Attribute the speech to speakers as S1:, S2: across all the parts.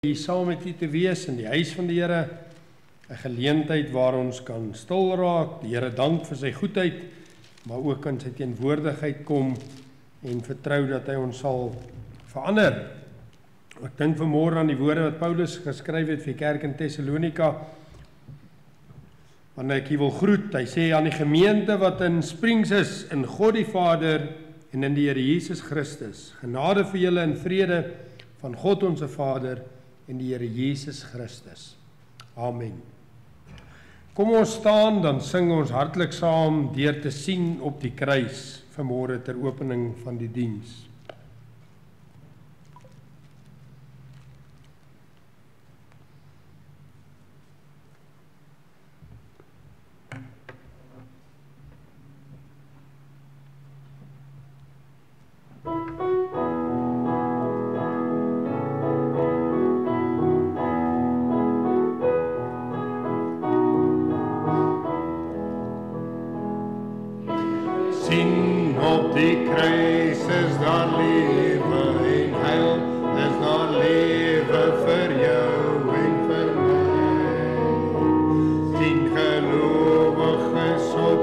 S1: Hier saam met u te wees in die huis van die Here, 'n geleentheid waar ons kan stil raak, die Here dank vir sy goedheid, maar ook in sy teenwoordigheid kom en vertrou dat hy ons sal verander. Ek dink vanmôre aan die woorde wat Paulus geskryf het vir die kerk in Thessalonika, wanneer ek hier wil groet. Hy sê aan die gemeente wat in Springs is, in God die Vader en in die Here Jesus Christus, genade vir julle en vrede van God ons Vader en die Here Jesus Christus. Amen. Kom ons staan, dan sing ons hartlik saam deur te sien op die kruis vanmôre ter opening van die diens.
S2: Sien op die kruis is daar lewe en heil, is daar lewe vir jou en vir my. Sien gelowiges op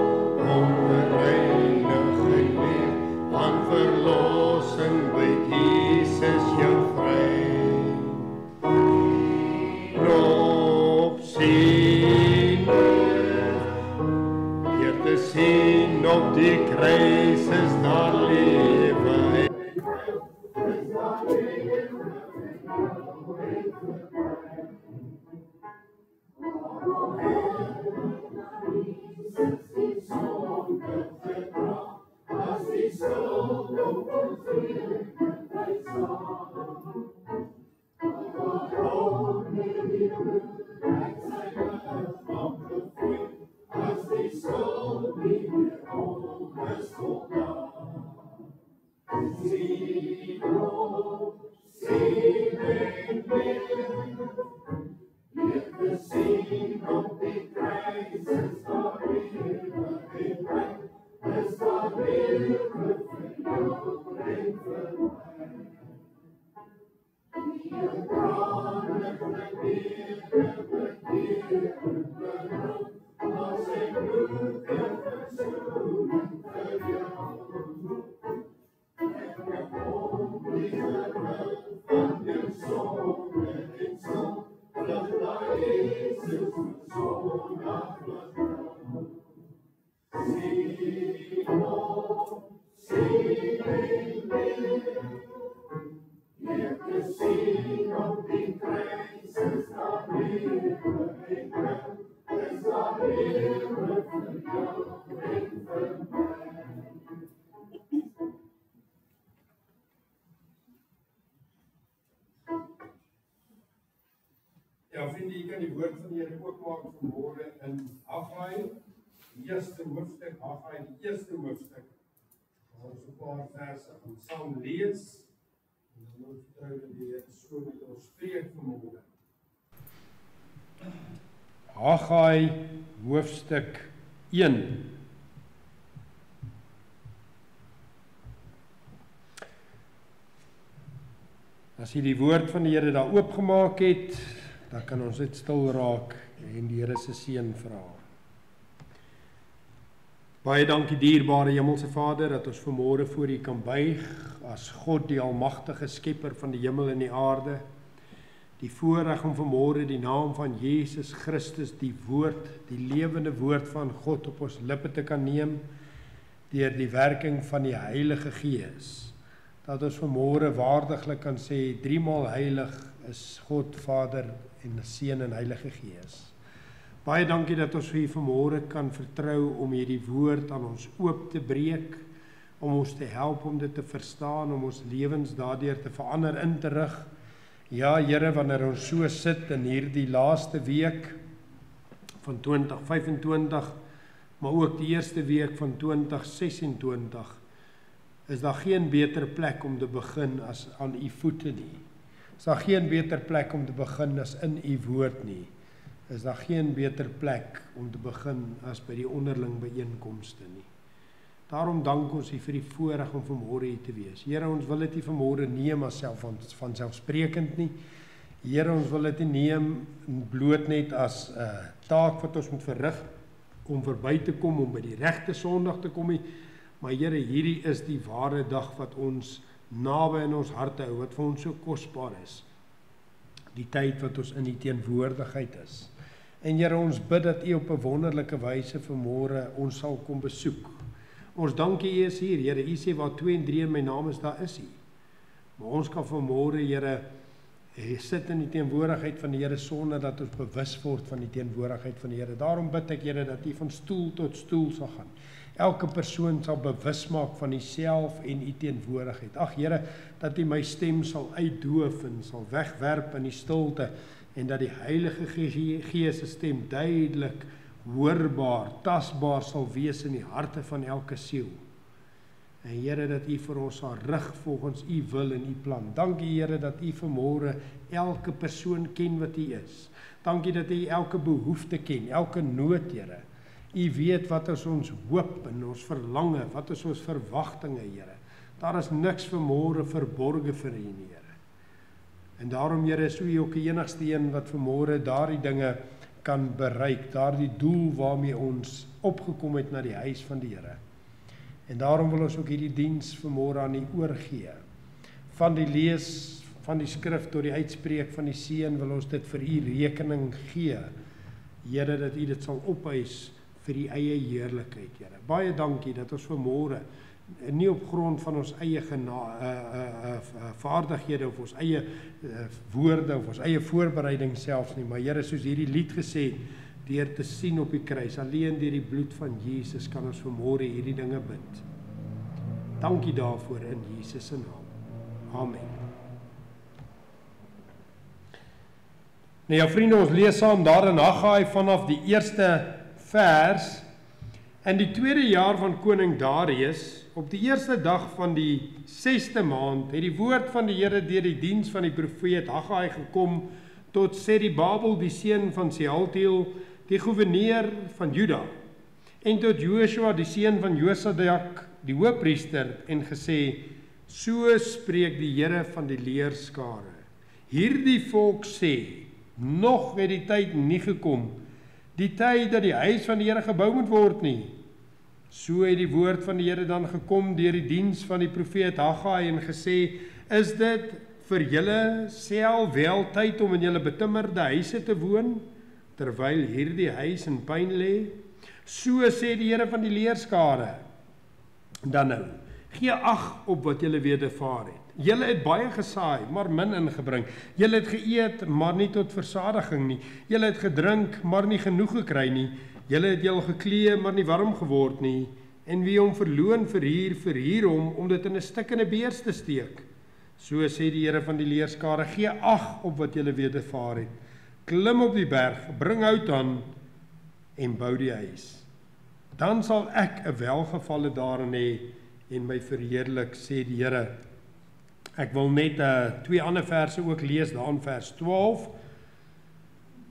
S2: onreinig en leef, van verlossing byt Jesus jou vry. Op sien, deur te sien op die kruis is daar lewe. Is daar lewe vir jou en vir my. Jesus die sonde verdra, as die skuld op ons ewigheid staan. Waarom het die bloed uit sy lichaam gevloeid, as die skuld nie meer ons voldaan. Sien op, sien en leef, leef te sien op die kruis, is daar lewe en rein, is daar lewe vir jou en vir my. Die trane verbeerde, bekeerde beroep, maar sy bloed en verzoening vir jou. En kom die geweld van jou sonde en son, vlug na Jesus met zondag vertrouw. Sien op, sien en leef, leef te sien op die kruis, is daar lewe en rein, is daar lewe vir jou en vir my.
S1: Ja, vriende, jy kan die woord van die Here oopmaak vanmôre in Haggai, die eerste hoofstuk, Haggai, die eerste hoofstuk. Ons 'n paar verse gaan saam lees, en dan moet vertrou dat die Here so met ons spreek vanmôre. Haggai, hoofstuk 1. As jy die woord van die Here daar oopgemaak het, dan kan ons net stil raak en die Here se seën vra. Baie dankie dierbare Hemelse Vader dat ons vanmôre voor U kan buig as God die almagtige skepper van die hemel en die aarde. Die voorreg om vanmôre die naam van Jesus Christus, die woord, die lewende woord van God op ons lippe te kan neem deur die werking van die Heilige Gees. Dat ons vanmôre waardiglik kan sê, driemaal heilig is God Vader en Seun en Heilige Gees. Baie dankie dat ons vir U vanmôre kan vertrou om hierdie woord aan ons oop te breek, om ons te help om dit te verstaan, om ons lewens daardeur te verander, in te rig. Ja, Here, wanneer ons so sit in hierdie laaste week van 2025, maar ook die eerste week van 2026, is daar geen beter plek om te begin as aan U voete nie. Is daar geen beter plek om te begin as in U woord nie. Is daar geen beter plek om te begin as by die onderling byeenkomste nie. Daarom dank ons U vir die voorreg om vanmôre hier te wees. Here, ons wil dit nie vanmôre neem as vanselfsprekend nie. Here, ons wil dit nie neem bloot net as 'n taak wat ons moet verrig om verby te kom, om by die regte Sondag te kom nie, maar Here, hierdie is die ware dag wat ons naby in ons harte hou, wat vir ons so kosbaar is. Die tyd wat ons in die teenwoordigheid is. En Here, ons bid dat U op 'n wonderlike wyse vanmôre ons sal kom besoek. Ons dank U is hier, Here. U sê waar 2 en 3 in my naam is, daar is U. Maar ons kan vanmôre, Here, sit in die teenwoordigheid van die Here sonder dat ons bewus word van die teenwoordigheid van die Here. Daarom bid ek, Here, dat U van stoel tot stoel sal gaan. Elke persoon sal bewus maak van Uself en U teenwoordigheid. Ag Here, dat U my stem sal uitdoof en sal wegwerp in die stilte en dat die Heilige Gees se stem duidelik, hoorbaar, tasbaar sal wees in die harte van elke siel. En Here, dat U vir ons sal rig volgens U wil en U plan. Dankie Here dat U vanmôre elke persoon ken wat U is. Dankie dat U elke behoefte ken, elke nood, Here. U weet wat is ons hoop en ons verlange, wat is ons verwagtinge, Here. Daar is niks vanmôre verborge vir U nie, Here. En daarom, Here, is U ook die enigste een wat vanmôre daardie dinge kan bereik, daardie doel waarmee ons opgekom het na die huis van die Here. En daarom wil ons ook hierdie diens vanmôre aan U oorgee. Van die lees van die skrif tot die uitspreek van die seën wil ons dit vir U rekening gee. Here, dat U dit sal opeis vir U eie heerlikheid, Here. Baie dankie dat ons vanmôre nie op grond van ons eie vaardighede of ons eie woorde of ons eie voorbereiding selfs nie, maar Here, soos hierdie lied gesê, deur te sien op die kruis, alleen deur die bloed van Jesus kan ons vanmôre hierdie dinge bid. Dankie daarvoor in Jesus se naam. Amen. Nou ja, vriende, ons lees saam daar in Haggai vanaf die eerste vers. In die 2de jaar van koning Darius, op die eerste dag van die 6de maand, het die woord van die Here deur die diens van die profeet Haggai gekom tot Zerubabel, die seun van Sealtiel, die goewerneur van Juda, en tot Joshua, die seun van Josadak, die hoofpriester, en gesê, so spreek die Here van die leerskare. Hierdie volk sê, nog het die tyd nie gekom, die tyd dat die huis van die Here gebou moet word nie. So het die woord van die Here dan gekom deur die diens van die profeet Haggai en gesê, is dit vir julle self wel tyd om in julle betimmerde huise te woon, terwyl hierdie huis in pyn lê? So sê die Here van die leerskare. Dan nou, gee ag op wat julle wedervaar het. Julle het baie gesaai, maar min ingebring. Julle het geëet, maar nie tot versadiging nie. Julle het gedrink, maar nie genoeg gekry nie. Julle het julle geklee, maar nie warm geword nie. En wie hom verloon verhuur hom, om dit in 'n stikkende beers te steek. So sê die Here van die leerskare, gee ag op wat julle wedervaar het. Klim op die berg, bring hout aan en bou die huis. Dan sal ek 'n welgevalle daarin hê en my verheerlik, sê die Here. Ek wil net 2 ander verse ook lees, daar in vers 12.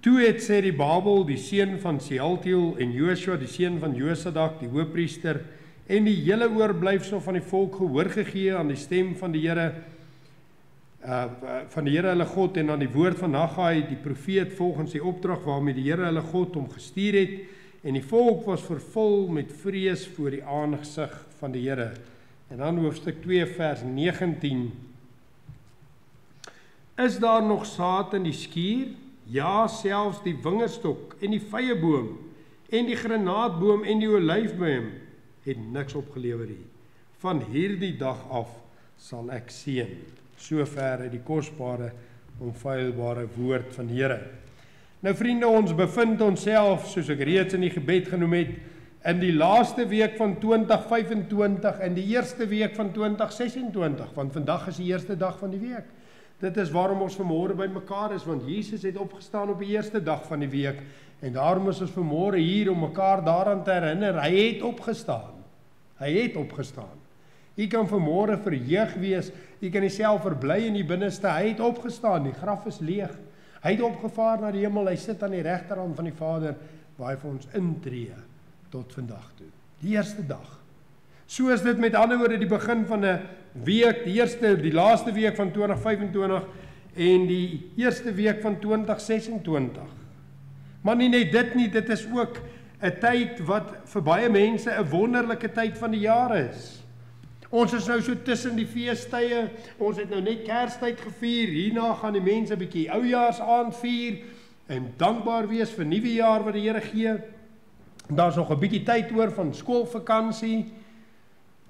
S1: Toe het Zerubabel, die seun van Sealtiel, en Joshua, die seun van Josadak, die hoofpriester, en die hele oorblyfsel van die volk gehoor gegee aan die stem van die Here, hulle God, en aan die woord van Haggai, die profeet, volgens die opdrag waarmee die Here hulle God hom gestuur het, en die volk was vervul met vrees voor die aangesig van die Here. En dan hoofstuk 2 vers 19. Is daar nog saad in die skuur? Ja, selfs die wingerdstok en die vyeboom en die granaatboom en die olyfboom het niks opgelewer nie. Van hierdie dag af sal ek seën. Sover uit die kosbare, onfeilbare woord van die Here. Nou vriende, ons bevind onsself, soos ek reeds in die gebed genoem het, in die laaste week van 2025 en die eerste week van 2026, want vandag is die eerste dag van die week. Dit is waarom ons vanmôre by mekaar is, want Jesus het opgestaan op die eerste dag van die week, en daarom is ons vanmôre hier om mekaar daaraan te herinner, hy het opgestaan. Hy het opgestaan. U kan vanmôre verheug wees, u kan jouself verbly in die binneste, hy het opgestaan, die graf is leeg. Hy het opgevaar na die hemel, hy sit aan die regterhand van die Vader, waar hy vir ons intree tot vandag toe. Die eerste dag. So is dit met ander woorde die begin van 'n week, die laaste week van 2025 en die eerste week van 2026. Maar nie net dit nie, dit is ook 'n tyd wat vir baie mense 'n wonderlike tyd van die jaar is. Ons is nou so tussen die feestye, ons het nou net Kerstyd gevier, hierna gaan die mense 'n bietjie oujaarsaand vier, en dankbaar wees vir nuwe jaar wat die Here gee. Daar's nog 'n bietjie tyd oor van skoolvakansie.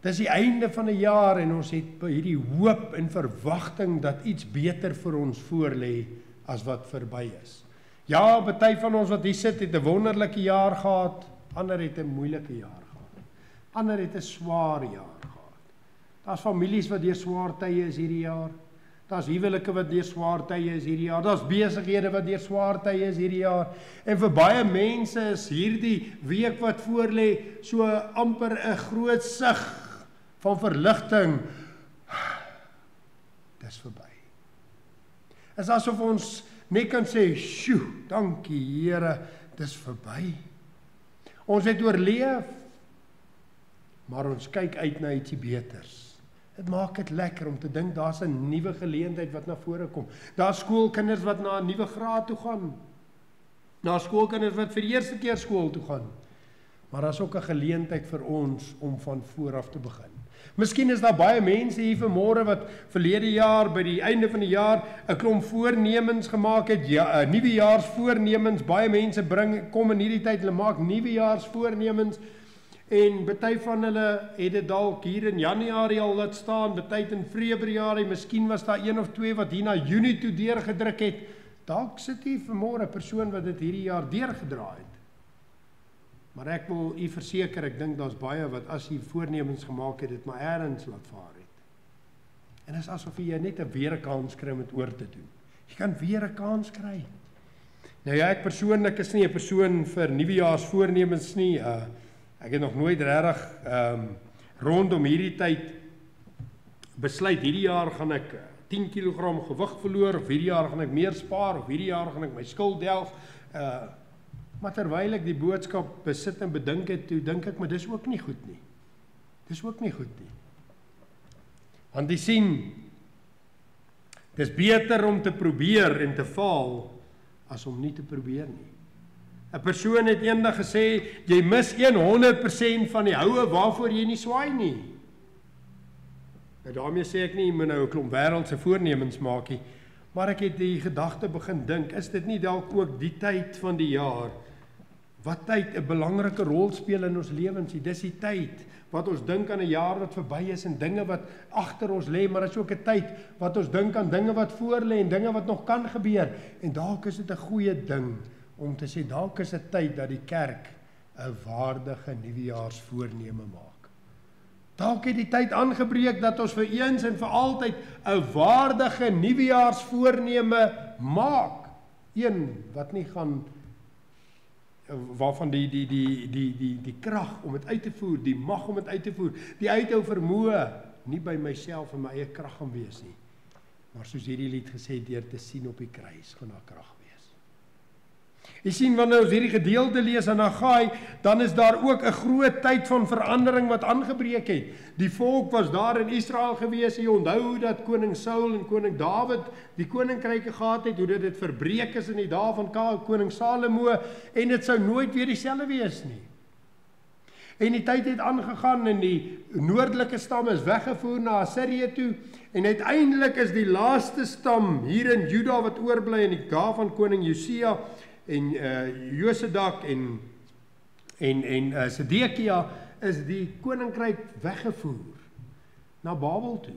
S1: Dis die einde van 'n jaar en ons het hierdie hoop en verwagting dat iets beter vir ons voorlê as wat verby is. Ja, party van ons wat hier sit het 'n wonderlike jaar gehad, ander het 'n moeilike jaar gehad. Ander het 'n swaar jaar gehad. Daar's families wat deur swaar tye is hierdie jaar. Daar's huwelike wat deur swaar tye is hierdie jaar. Daar's besighede wat deur swaar tye is hierdie jaar. En vir baie mense is hierdie week wat voorlê so amper 'n groot sig van verligting. Dis verby. Is asof ons net kan sê, "Sjoe, dankie Here, dis verby." Ons het oorleef, maar ons kyk uit na ietsie beters. Dit maak dit lekker om te dink daar's 'n nuwe geleentheid wat na vore kom. Daar's skoolkinders wat na 'n nuwe graad toe gaan. Daar's skoolkinders wat vir die eerste keer skool toe gaan. Maar daar's ook 'n geleentheid vir ons om van voor af te begin. Miskien is daar baie mense hier vanmôre wat verlede jaar by die einde van die jaar 'n klomp voornemens gemaak het, ja, nuwejaarsvoornemens. Baie mense kom in hierdie tyd, hulle maak nuwejaarsvoornemens. En party van hulle het dit dalk hier in Januarie al laat staan, party in Februarie, miskien was daar 1 of 2 wat hier na Junie toe deurgedruk het. Dalk sit hier vanmôre 'n persoon wat dit hierdie jaar deurgedra het. Maar ek wil u verseker, ek dink daar's baie wat as jy voornemens gemaak het, dit maar eers laat vaar het. En dit is asof jy net 'n weer 'n kans kry om dit oor te doen. Jy kan weer 'n kans kry. Nou ja, ek persoonlik is nie 'n persoon vir nuwejaarsvoornemens nie. Ek het nog nooit regtig rondom hierdie tyd besluit, hierdie jaar gaan ek 10 kg gewig verloor, of hierdie jaar gaan ek meer spaar, of hierdie jaar gaan ek my skuld delf. Maar terwyl ek die boodskap besit en bedink het, toe dink ek, maar dis ook nie goed nie. Dis ook nie goed nie. Want jy sien, dis beter om te probeer en te faal, as om nie te probeer nie. 'n Persoon het eendag gesê, jy mis 100% van die houe waarvoor jy nie swaai nie. Nou daarmee sê ek nie, jy moet nou 'n klomp wêreldse voornemens maak nie, maar ek het die gedagte begin dink, is dit nie dalk ook die tyd van die jaar, wat tyd 'n belangrike rol speel in ons lewens nie. Dis die tyd wat ons dink aan 'n jaar wat verby is en dinge wat agter ons lê, maar dit is ook 'n tyd wat ons dink aan dinge wat voor lê en dinge wat nog kan gebeur. En dalk is dit 'n goeie ding om te sê, dalk is dit tyd dat die kerk 'n waardige nuwejaarsvoorneme maak. Dalk het die tyd aangebreek dat ons vir eens en vir altyd 'n waardige nuwejaarsvoorneme maak. Een wat nie gaan, waarvan die krag om dit uit te voer, die mag om dit uit te voer, die uithou vermoë, nie by myself en my eie krag gaan wees nie. Maar soos hierdie lied gesê, deur te sien op die kruis gaan daar krag wees. Jy sien, wanneer ons hierdie gedeelte lees in Haggai, dan is daar ook 'n groot tyd van verandering wat aangebreek het. Die volk was daar in Israel gewees. Jy onthou dat koning Saul en koning Dawid die koninkryke gehad het, hoe dit verbreek is in die dae van koning Salomo, en dit sou nooit weer dieselfde wees nie. En die tyd het aangegaan en die noordelike stam is weggevoer na Assirië toe, en uiteindelik is die laaste stam hier in Juda wat oorbly in die dae van koning Josia en Josedak en Sedekia, is die koninkryk weggevoer na Babel toe.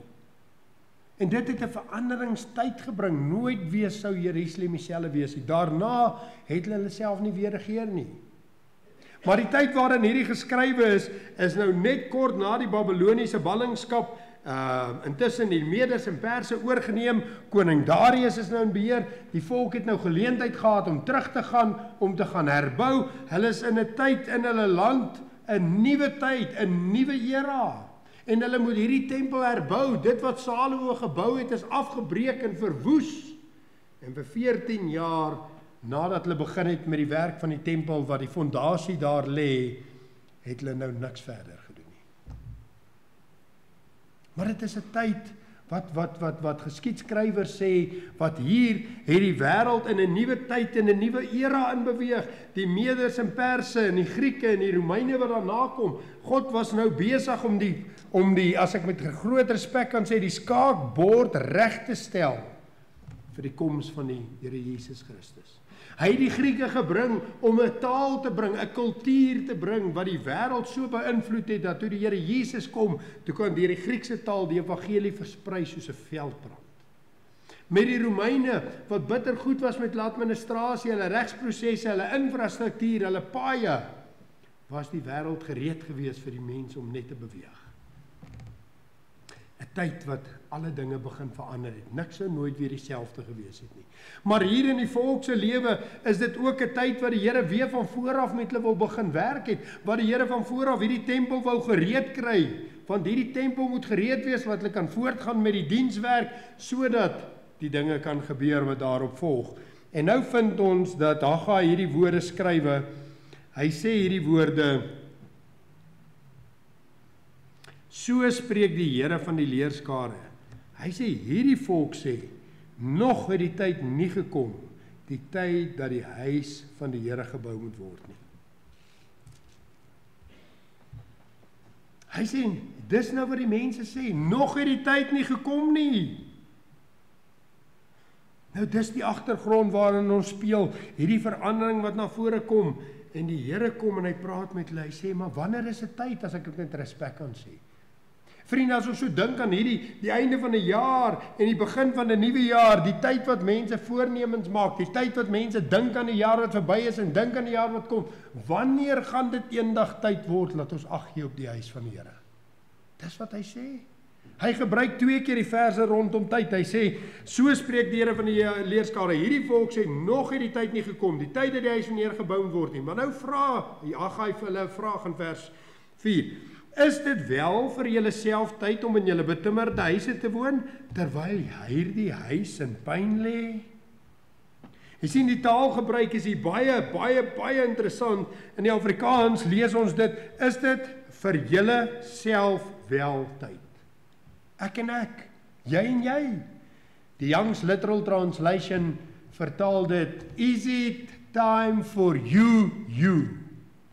S1: En dit het 'n veranderingstyd gebring. Nooit weer sou Jerusalem dieselfde wees nie. Daarna het hulle self nie weer regeer nie. Maar die tyd waarin hierdie geskrywe is nou net kort na die Babiloniese ballingskap. Intussen die Medes en Perse oorgeneem, koning Darius is nou in beheer, die volk het nou geleentheid gehad om terug te gaan, om te gaan herbou. Hulle is in 'n tyd in hulle land, 'n nuwe tyd, 'n nuwe era, en hulle moet hierdie tempel herbou. Dit wat Salomo gebou het is afgebreek en verwoes, en vir 14 jaar nadat hulle begin het met die werk van die tempel, wat die fondasie daar lê, het hulle nou niks verder gedoen nie. Maar dit is 'n tyd wat geskiedskrywers sê, wat hier het die wêreld in 'n nuwe tyd en 'n nuwe era in beweeg. Die Meders en Perse en die Grieke en die Romeine wat daarna kom. God was nou besig om die, as ek met groot respek kan sê, die skaakbord reg te stel vir die koms van die Here Jesus Christus. Hy het die Grieke gebring om 'n taal te bring, 'n kultuur te bring, wat die wêreld so beïnvloed het, dat toe die Here Jesus kom, toe kan deur die Griekse taal die evangelie versprei soos 'n veldbrand. Met die Romeine, wat bitter goed was met hulle administrasie, hulle regsprosesse, hulle infrastruktuur, hulle paaie, was die wêreld gereed gewees vir die mens om net te beweeg. 'n Tyd wat alle dinge begin verander het. Niks sou nooit weer dieselfde gewees het nie. Maar hier in die volk se lewe is dit ook 'n tyd wat die Here weer van vooraf met hulle wil begin werk het, wat die Here van vooraf hierdie tempel wou gereed kry, want hierdie tempel moet gereed wees wat hulle kan voortgaan met die dienswerk, sodat die dinge kan gebeur wat daarop volg. En nou vind ons dat Haggai hierdie woorde skrywe. Hy sê hierdie woorde: "So spreek die Here van die leerskare." Hy sê hierdie volk sê, nog het die tyd nie gekom, die tyd dat die huis van die Here gebou moet word nie. Hy sê, dis nou wat die mense sê, nog het die tyd nie gekom nie. Nou dis die agtergrond waarin ons speel, hierdie verandering wat na vore kom, en die Here kom en hy praat met hulle, hy sê, maar wanneer is dit tyd, as ek dit met respek kan sê? Vriende, as ons so dink aan die einde van 'n jaar en die begin van 'n nuwe jaar, die tyd wat mense voornemens maak, die tyd wat mense dink aan die jaar wat verby is en dink aan die jaar wat kom, wanneer gaan dit eendag tyd word, laat ons ag gee op die huis van die Here? Dis wat hy sê. Hy gebruik 2 keer die verse rondom tyd. Hy sê, so spreek die Here van die leerskare. Hierdie volk sê, nog het die tyd nie gekom, die tyd dat die huis van die Here gebou word nie. Maar nou vra Haggai vir hulle 'n vraag in vers 4. Is dit wel vir julle self tyd om in julle betimmerde huise te woon, terwyl hierdie huis in pyn lê? Jy sien, die taalgebruik is hier baie interessant. In die Afrikaans lees ons dit, is dit vir julle self wel tyd? Ek en ek, jy en jy. Die Young's Literal Translation vertaal dit, is it time for you?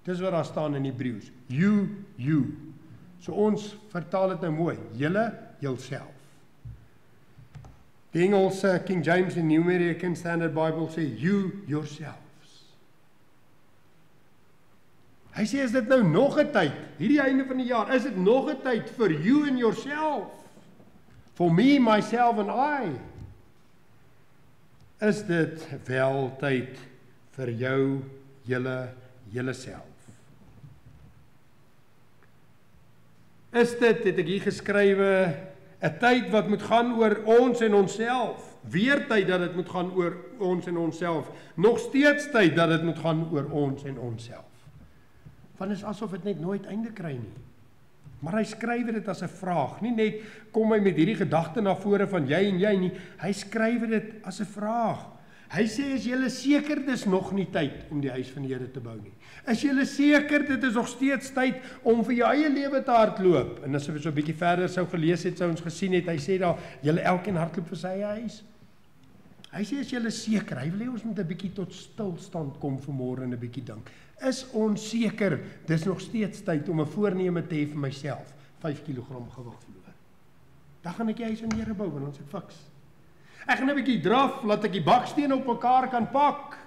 S1: Dis wat daar staan in Hebreëus, you. So ons vertaal dit nou mooi, julle, jyself. Die Engelse King James en New American Standard Bible sê, you yourselves. Hy sê, is dit nou nog 'n tyd, hierdie einde van die jaar, is dit nog 'n tyd vir you and yourself? For me, myself and I? Is dit wel tyd vir jou, julle self? Is dit, het ek hier geskrywe, 'n tyd wat moet gaan oor ons en onsself? Weer tyd dat dit moet gaan oor ons en onsself. Nog steeds tyd dat dit moet gaan oor ons en onsself. Want is asof dit net nooit einde kry nie. Maar hy skryf dit as 'n vraag. Nie net kom hy met hierdie gedagte na vore van jy en jy nie. Hy skryf dit as 'n vraag. Hy sê, is julle seker dis nog nie tyd om die huis van die Here te bou nie? Is julle seker dit is nog steeds tyd om vir jou eie lewe te hardloop? En as ons so 'n bietjie verder sou gelees het, sou ons gesien het, hy sê daar, julle elkeen hardloop vir sy eie huis. Hy sê, is julle seker? Hy wil hê ons moet 'n bietjie tot stilstand kom vanmôre en 'n bietjie dink. Is ons seker dis nog steeds tyd om 'n voorneme te hê vir myself, 5 kg gewig verloor? Dan gaan ek die huis van die Here bou, want ons het fiks. Ek gaan 'n bietjie draf, laat ek die bakstene op mekaar kan pak.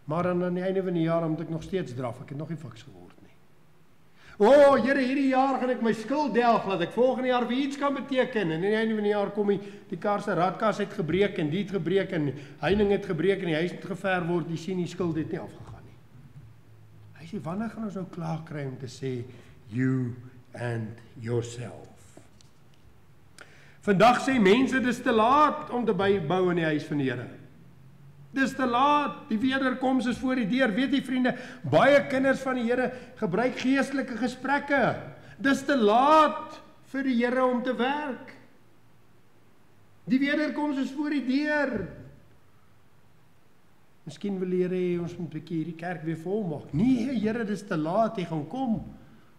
S1: Maar dan aan die einde van die jaar moet ek nog steeds draf, ek het nog nie fiks geword nie. O, Here, hierdie jaar gaan ek my skuld delg, laat ek volgende jaar vir iets kan beteken. En aan die einde van die jaar kom die kar se radkas het gebreek en die het gebreek en heining het gebreek en die huis het gever word, jy sien die skuld het nie afgegaan nie. Hy sê, wanneer gaan ons nou klaar kry om te sê, you and yourself? Vandag sê mense, dis te laat om te bou in die huis van die Here. Dis te laat, die wederkoms is voor die deur. Weet jy vriende, baie kinders van die Here gebruik geestelike gesprekke. Dis te laat vir die Here om te werk. Die wederkoms is voor die deur. Miskien wil die Here hê ons moet 'n bietjie hierdie kerk weer vol maak. Nee, Here, dis te laat, jy gaan kom.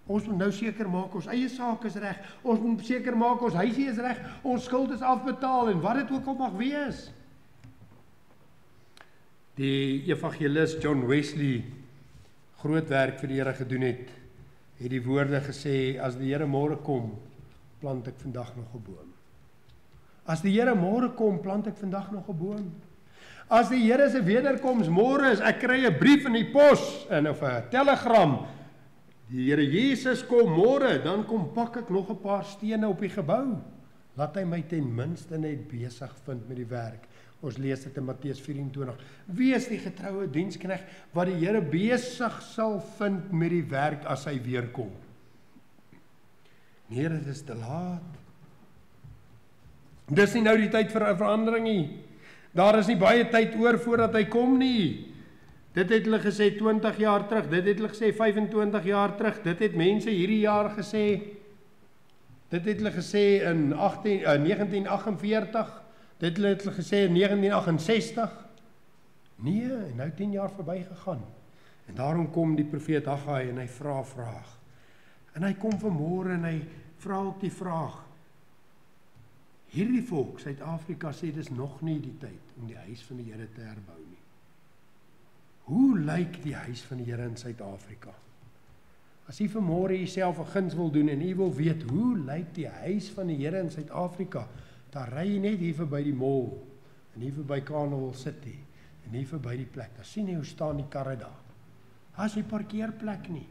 S1: Ons moet nou seker maak, ons eie saak is reg. Ons moet seker maak, ons huisie is reg. Ons skuld is afbetaal en wat dit ook al mag wees. Die evangelis John Wesley, groot werk vir die Here gedoen het die woorde gesê, as die Here môre kom, plant ek vandag nog 'n boom. As die Here môre kom, plant ek vandag nog 'n boom. As die Here se wederkoms môre is, ek kry 'n brief in die pos, of 'n telegram, die Here Jesus kom môre, dan kom pak ek nog 'n paar stene op die gebou. Laat hy my ten minste net besig vind met die werk. Ons lees dit in Matteus 24. Wees die getroue diensknegt wat die Here besig sal vind met die werk as hy weer kom. Nee, dit is te laat. Dis nie nou die tyd vir 'n verandering nie. Daar is nie baie tyd oor voordat hy kom nie. Dit het hulle gesê 20 jaar terug, dit het hulle gesê 25 jaar terug, dit het mense hierdie jaar gesê, dit het hulle gesê in 1948, dit het hulle gesê in 1968. Nee, nou 10 jaar verby gegaan. En daarom kom die profeet Haggai en hy vra 'n vraag. En hy kom vanmôre en hy vra ook die vraag. Hierdie volk, Suid-Afrika, sê dis nog nie die tyd om die huis van die Here te herbou nie. Hoe lyk die huis van die Here in Suid-Afrika? As u vanmôre jouself 'n guns wil doen en u wil weet hoe lyk die huis van die Here in Suid-Afrika, dan ry jy net hier verby die mall en hier verby Carnival City en hier verby die plek. Dan sien jy hoe staan die karre daar. Daar is nie parkeerplek nie.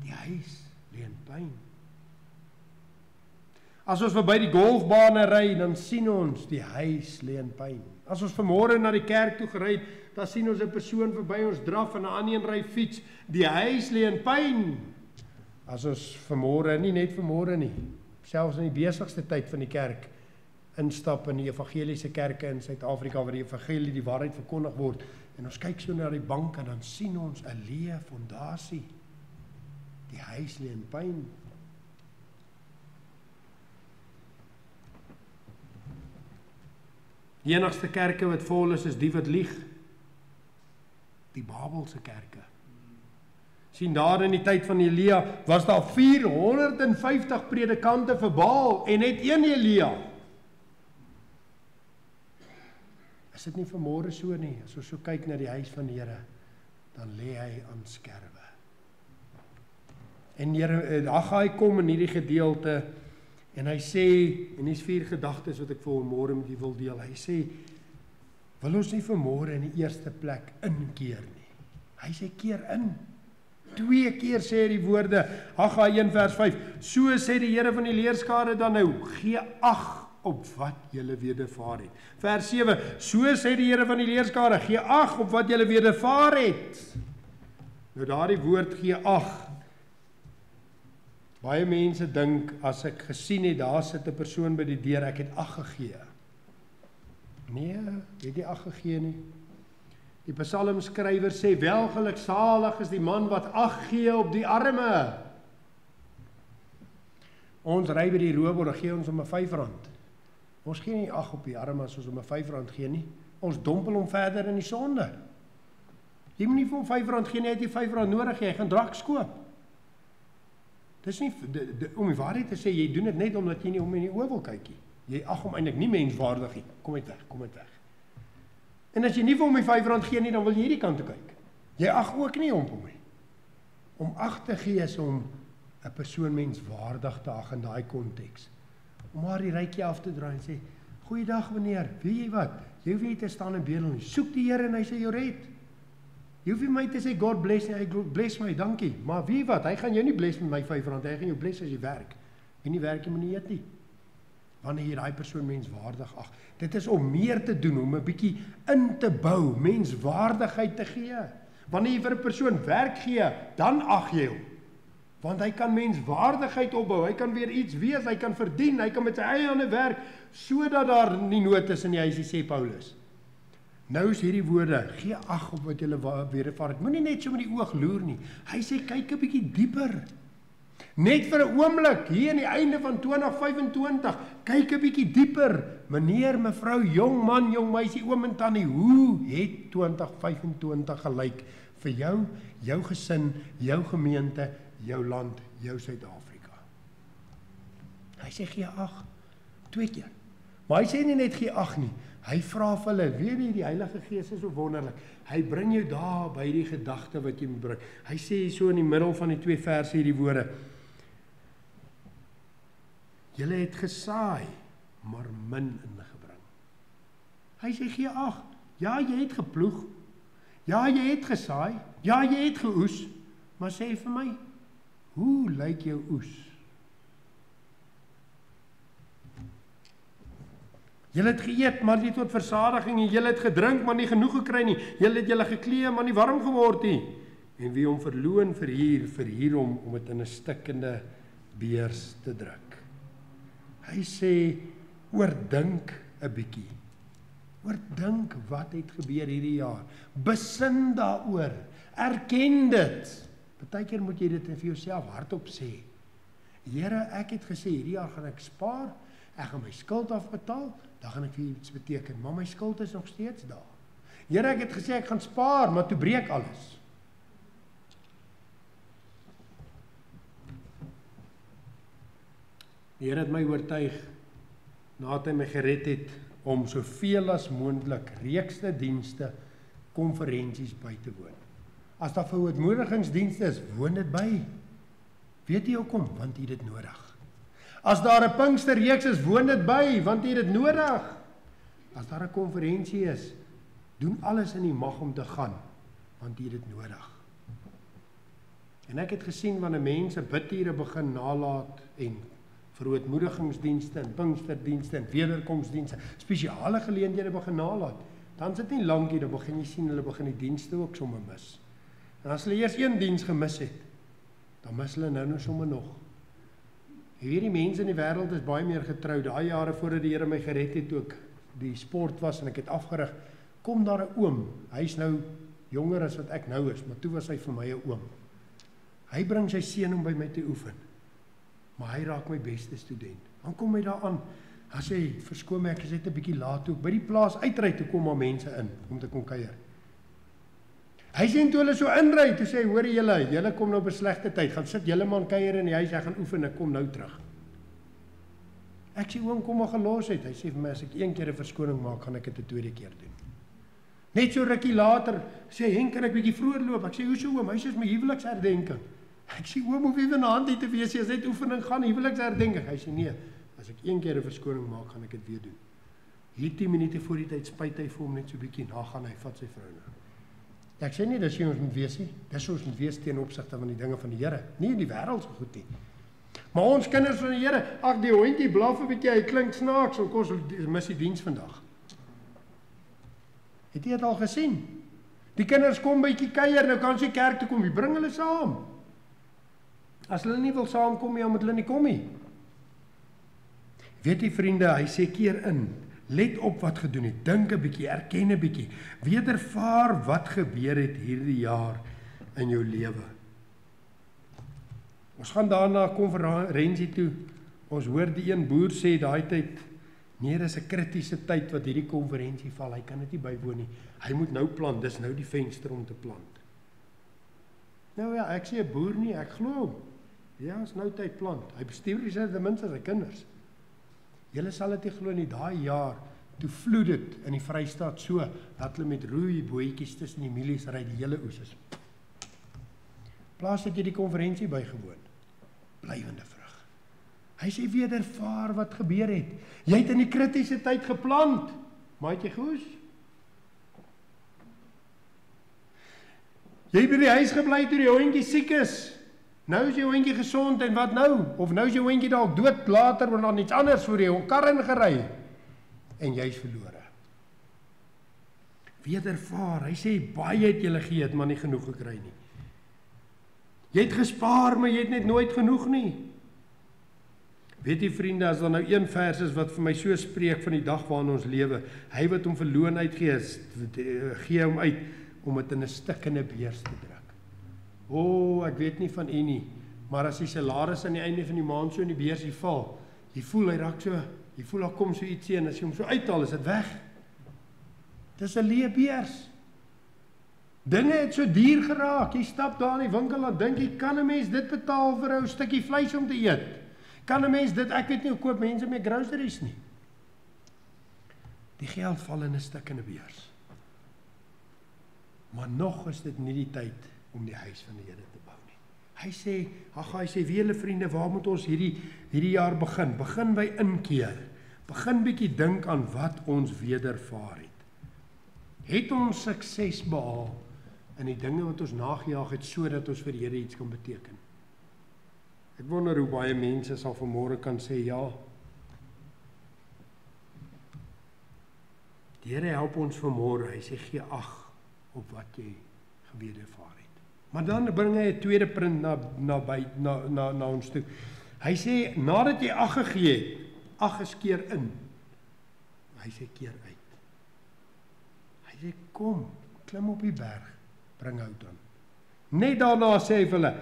S1: Die huis lê in puin. As ons verby die golfbane ry, dan sien ons die huis lê in puin. As ons vanmôre na die kerk toe gery het, dan sien ons 'n persoon verby ons draf en 'n ander een ry fiets. Die huis lê in puin. As ons vanmôre, nie net vanmôre nie, selfs in die besigste tyd van die kerk, instap in die evangeliese kerke in Suid-Afrika waar die evangelie, die waarheid verkondig word, en ons kyk so na die bank en dan sien ons 'n leë fondasie. Die huis lê in puin. Die enigste kerke wat vol is die wat lieg. Die Babelse kerke. Sien, daar in die tyd van Elia was daar 450 predikante vir Baal en net een Elia. Is dit nie vanmôre so nie? As ons so kyk na die huis van die Here, dan lê hy aan skerwe. En Haggai kom in hierdie gedeelte en hy sê, en hier's 4 gedagtes wat ek vanmôre met u wil deel. Hy sê, wil ons nie vanmôre in die eerste plek inkeer nie. Hy sê keer in. 2 keer sê hy die woorde, Haggai 1 vers 5, so sê die Here van die leerskare dan nou, gee ag op wat julle wedervaar het. Vers 7, so sê die Here van die leerskare, gee ag op wat julle wedervaar het. Nou daardie woord gee ag. Baie mense dink, as ek gesien het, daar sit 'n persoon by die deur, ek het ag gegee. Nee, het jy ag gegee nie. Die psalmskrywer sê, welgeluksalig is die man wat ag gee op die arme. Ons ry by die robot, gee ons om 'n R5. Ons gee nie ag op die arme as ons om 'n R5 gee nie. Ons dompel hom verder in die sonde. Jy moet nie vir hom R5 gee nie, jy het die R5 nodig, jy gaan draks koop. Dis nie, om die waarheid te sê, jy doen dit net omdat jy nie om in die oë wil kyk nie. Jy ag hom eintlik nie menswaardig nie. Kom uit weg. En as jy nie vir hom die R5 gee nie, dan wil jy hierdie kant toe kyk. Jy ag ook nie om hom nie. Om ag te gee is om 'n persoon menswaardig te ag in daai konteks. Om maar die rytjie af te draai en sê, goeiedag meneer, weet jy wat? Jy hoef nie te staan en bedel nie. Soek die Here en hy sal jou red. Jy hoef nie my te sê, God bless nie, hy bless my, dankie. Maar weet jy wat, hy gaan jou nie bless met my R5, hy gaan jou bless as jy werk. En nie werk, jy moet nie eet nie. Wanneer jy daai persoon menswaardig ag. Dit is om meer te doen, om 'n bietjie in te bou, menswaardigheid te gee. Wanneer jy vir 'n persoon werk gee, dan ag jy hom. Want hy kan menswaardigheid opbou, hy kan weer iets wees, hy kan verdien, hy kan met sy eie hande werk, sodat daar nie nood is in die huisie, sê Paulus. Nou is hierdie woorde, gee ag op wat julle wedervaar het. Moenie net so met die oog loer nie. Hy sê, kyk 'n bietjie dieper. Net vir 'n oomblik, hier aan die einde van 2025, kyk 'n bietjie dieper. Meneer, mevrou, jong man, jong meisie, oom en tannie, hoe het 2025 gelyk vir jou, jou gesin, jou gemeente, jou land, jou Suid-Afrika. Hy sê gee ag, 2 keer. Maar hy sê nie net gee ag nie, hy vra vir hulle, weet jy, die Heilige Gees is so wonderlik, hy bring jou daar by die gedagte wat jy moet bring. Hy sê so in die middel van die 2 verse hierdie woorde, julle het gesaai, maar min ingebring. Hy sê gee ag, ja jy het geploeg, ja jy het gesaai, ja jy het geoes, maar sê vir my, hoe lyk jou oes? Julle het geëet, maar nie tot versadiging nie, julle het gedrink, maar nie genoeg gekry nie, julle het julle geklee, maar nie warm geword nie. En wie hom verloon verhuur hom om het in 'n stikkende beers te druk. Hy sê, oordink 'n bietjie. Oordink wat het gebeur hierdie jaar. Besin daaroor. Erken dit. Partykeer moet jy dit vir jouself hardop sê. Here, ek het gesê hierdie jaar gaan ek spaar, ek gaan my skuld afbetaal, dan gaan ek vir iets beteken, maar my skuld is nog steeds daar. Here, ek het gesê ek gaan spaar, maar toe breek alles. Die Here het my oortuig, nadat hy my gered het, om soveel as moontlik reekste dienste, konferensies by te woon. As daar verootmoedigingsdienste is, woon dit by. Weet jy hoekom? Want jy dit nodig. As daar 'n Pinksterreeks is, woon dit by, want jy dit nodig. As daar 'n konferensie is, doen alles in die mag om te gaan, want jy dit nodig. En ek het gesien wanneer mense bidure begin nalat en verootmoedigingsdienste en Pinksterdienste en wederkomsdienste, spesiale geleenthede begin nalat, dan sit nie lankie, dan begin jy sien hulle begin die dienste ook sommer mis. En as hulle eers een diens gemis het, dan mis hulle nou sommer nog. Hierdie mense in die wêreld is baie meer getrou. Daai jare voordat die Here my gered het, toe ek die sport was en ek het afgerig, kom daar 'n oom. Hy's nou jonger as wat ek nou is, maar toe was hy vir my 'n oom. Hy bring sy seun om by my te oefen. Maar hy raak my beste student. Dan kom hy daar aan. Hy sê, verskoon my, ek is net 'n bietjie laat toe. By die plaas uitry toe kom maar mense in om te kom kuier. Hy sê toe hulle so inry, toe sê hy, hoor julle kom nou op 'n slegte tyd, gaan sit julle man kuier in die huis, ek gaan oefen, ek kom nou terug. Ek sê, oom, kom maar gelos het. Hy sê vir my, as ek 1 keer 'n verskoning maak, gaan ek dit 'n tweede keer doen. Net so rukkie later, sê Henk, kan ek bietjie vroeër loop? Ek sê, hoeso oom, hy sê, is my huweliksherdenking. Ek sê, oom, hoef jy na hand nie te wees, as net oefening gaan, huweliksherdenking. Hy sê, nee, as ek 1 keer 'n verskoning maak, gaan ek dit weer doen. Hier 10 minute voor die tyd spyt hy vir hom net so bietjie, na gaan hy, vat sy vrou nou. Ek sê nie, dis jy ons moet wees nie, dis ons moet wees teen opsigte van die dinge van die Here, nie in die wêreld so goed nie. Maar ons kinders van die Here, ag die hondjie blaf 'n bietjie, hy klink snaaks, en kos mis die diens vandag. Het jy dit al gesien? Die kinders kom bytjie kuier, nou kan sy kerk toe kom, wie bring hulle saam? As hulle nie wil saamkom nie, dan moet hulle nie kom nie. Weet jy vriende, hy sê keer in, let op wat gedoen het, dink 'n bietjie, erken 'n bietjie, wedervaar wat gebeur het hierdie jaar in jou lewe. Ons gaan daarna 'n konferensie toe, ons hoor die een boer sê daai tyd, nee, dis 'n kritiese tyd wat hierdie konferensie val, hy kan dit nie bywoon nie, hy moet nou plant, dis nou die venster om te plant. Nou ja, ek sê 'n boer nie, ek glo hom, ja, is nou tyd plant, hy bestuur die ten minste sy kinders. Julle sal dit nie glo nie, daai jaar, toe vloed dit in die Vrystaat so, dat hulle met roei bootjies tussen die mielies ry, die hele oes is. Plaas het jy die konferensie bygewoon, blywende vrug. Hy sê wedervaar wat gebeur het. Jy het in die kritiese tyd geplant, maar het jy geoes? Jy het by die huis gebly toe die hondjie siek is. Nou is jou hondjie gesond en wat nou? Of nou is jou hondjie dalk dood later, want dan iets anders voor jou kar ingery en jy's verlore. Wedervaar, hy sê baie het julle gee, maar nie genoeg gekry nie. Jy het gespaar, maar jy het net nooit genoeg nie. Weet jy vriende, as daar nou een vers is wat vir my so spreek van die dag waarin ons lewe, hy wat hom verloon uitgee, gee hom uit om dit in 'n stikkende beers te druk. O, ek weet nie van u nie, maar as die salaris aan die einde van die maand so in die beursie val, jy voel hy raak so, jy voel daar kom so ietsie en as jy hom so uithaal, is dit weg. Dis 'n leë beurs. Dinge het so duur geraak. Jy stap daar in die winkel en dink jy, kan 'n mens dit betaal vir 'n stukkie vleis om te eet? Kan 'n mens dit, ek weet nie hoe koop mense met groceries nie. Die geld val in 'n stukkende beurs. Maar nog is dit nie die tyd om die huis van die Here te bou nie. Hy sê, wie julle vriende, waar moet ons hierdie jaar begin? Begin by inkeer. Begin bietjie dink aan wat ons wedervaar het. Het ons sukses behaal in die dinge wat ons nagejaag het, sodat ons vir die Here iets kan beteken? Ek wonder hoe baie mense sal vanmôre kan sê, ja, die Here help ons vanmôre. Hy sê, gee ag op wat jy gewedervaar het. Maar dan bring hy 'n tweede punt na ons toe. Hy sê, nadat jy ag gegee het, ag is keer in. Hy sê, keer uit. Hy sê, kom, klim op die berg, bring hout aan. Net daarna sê hy vir hulle,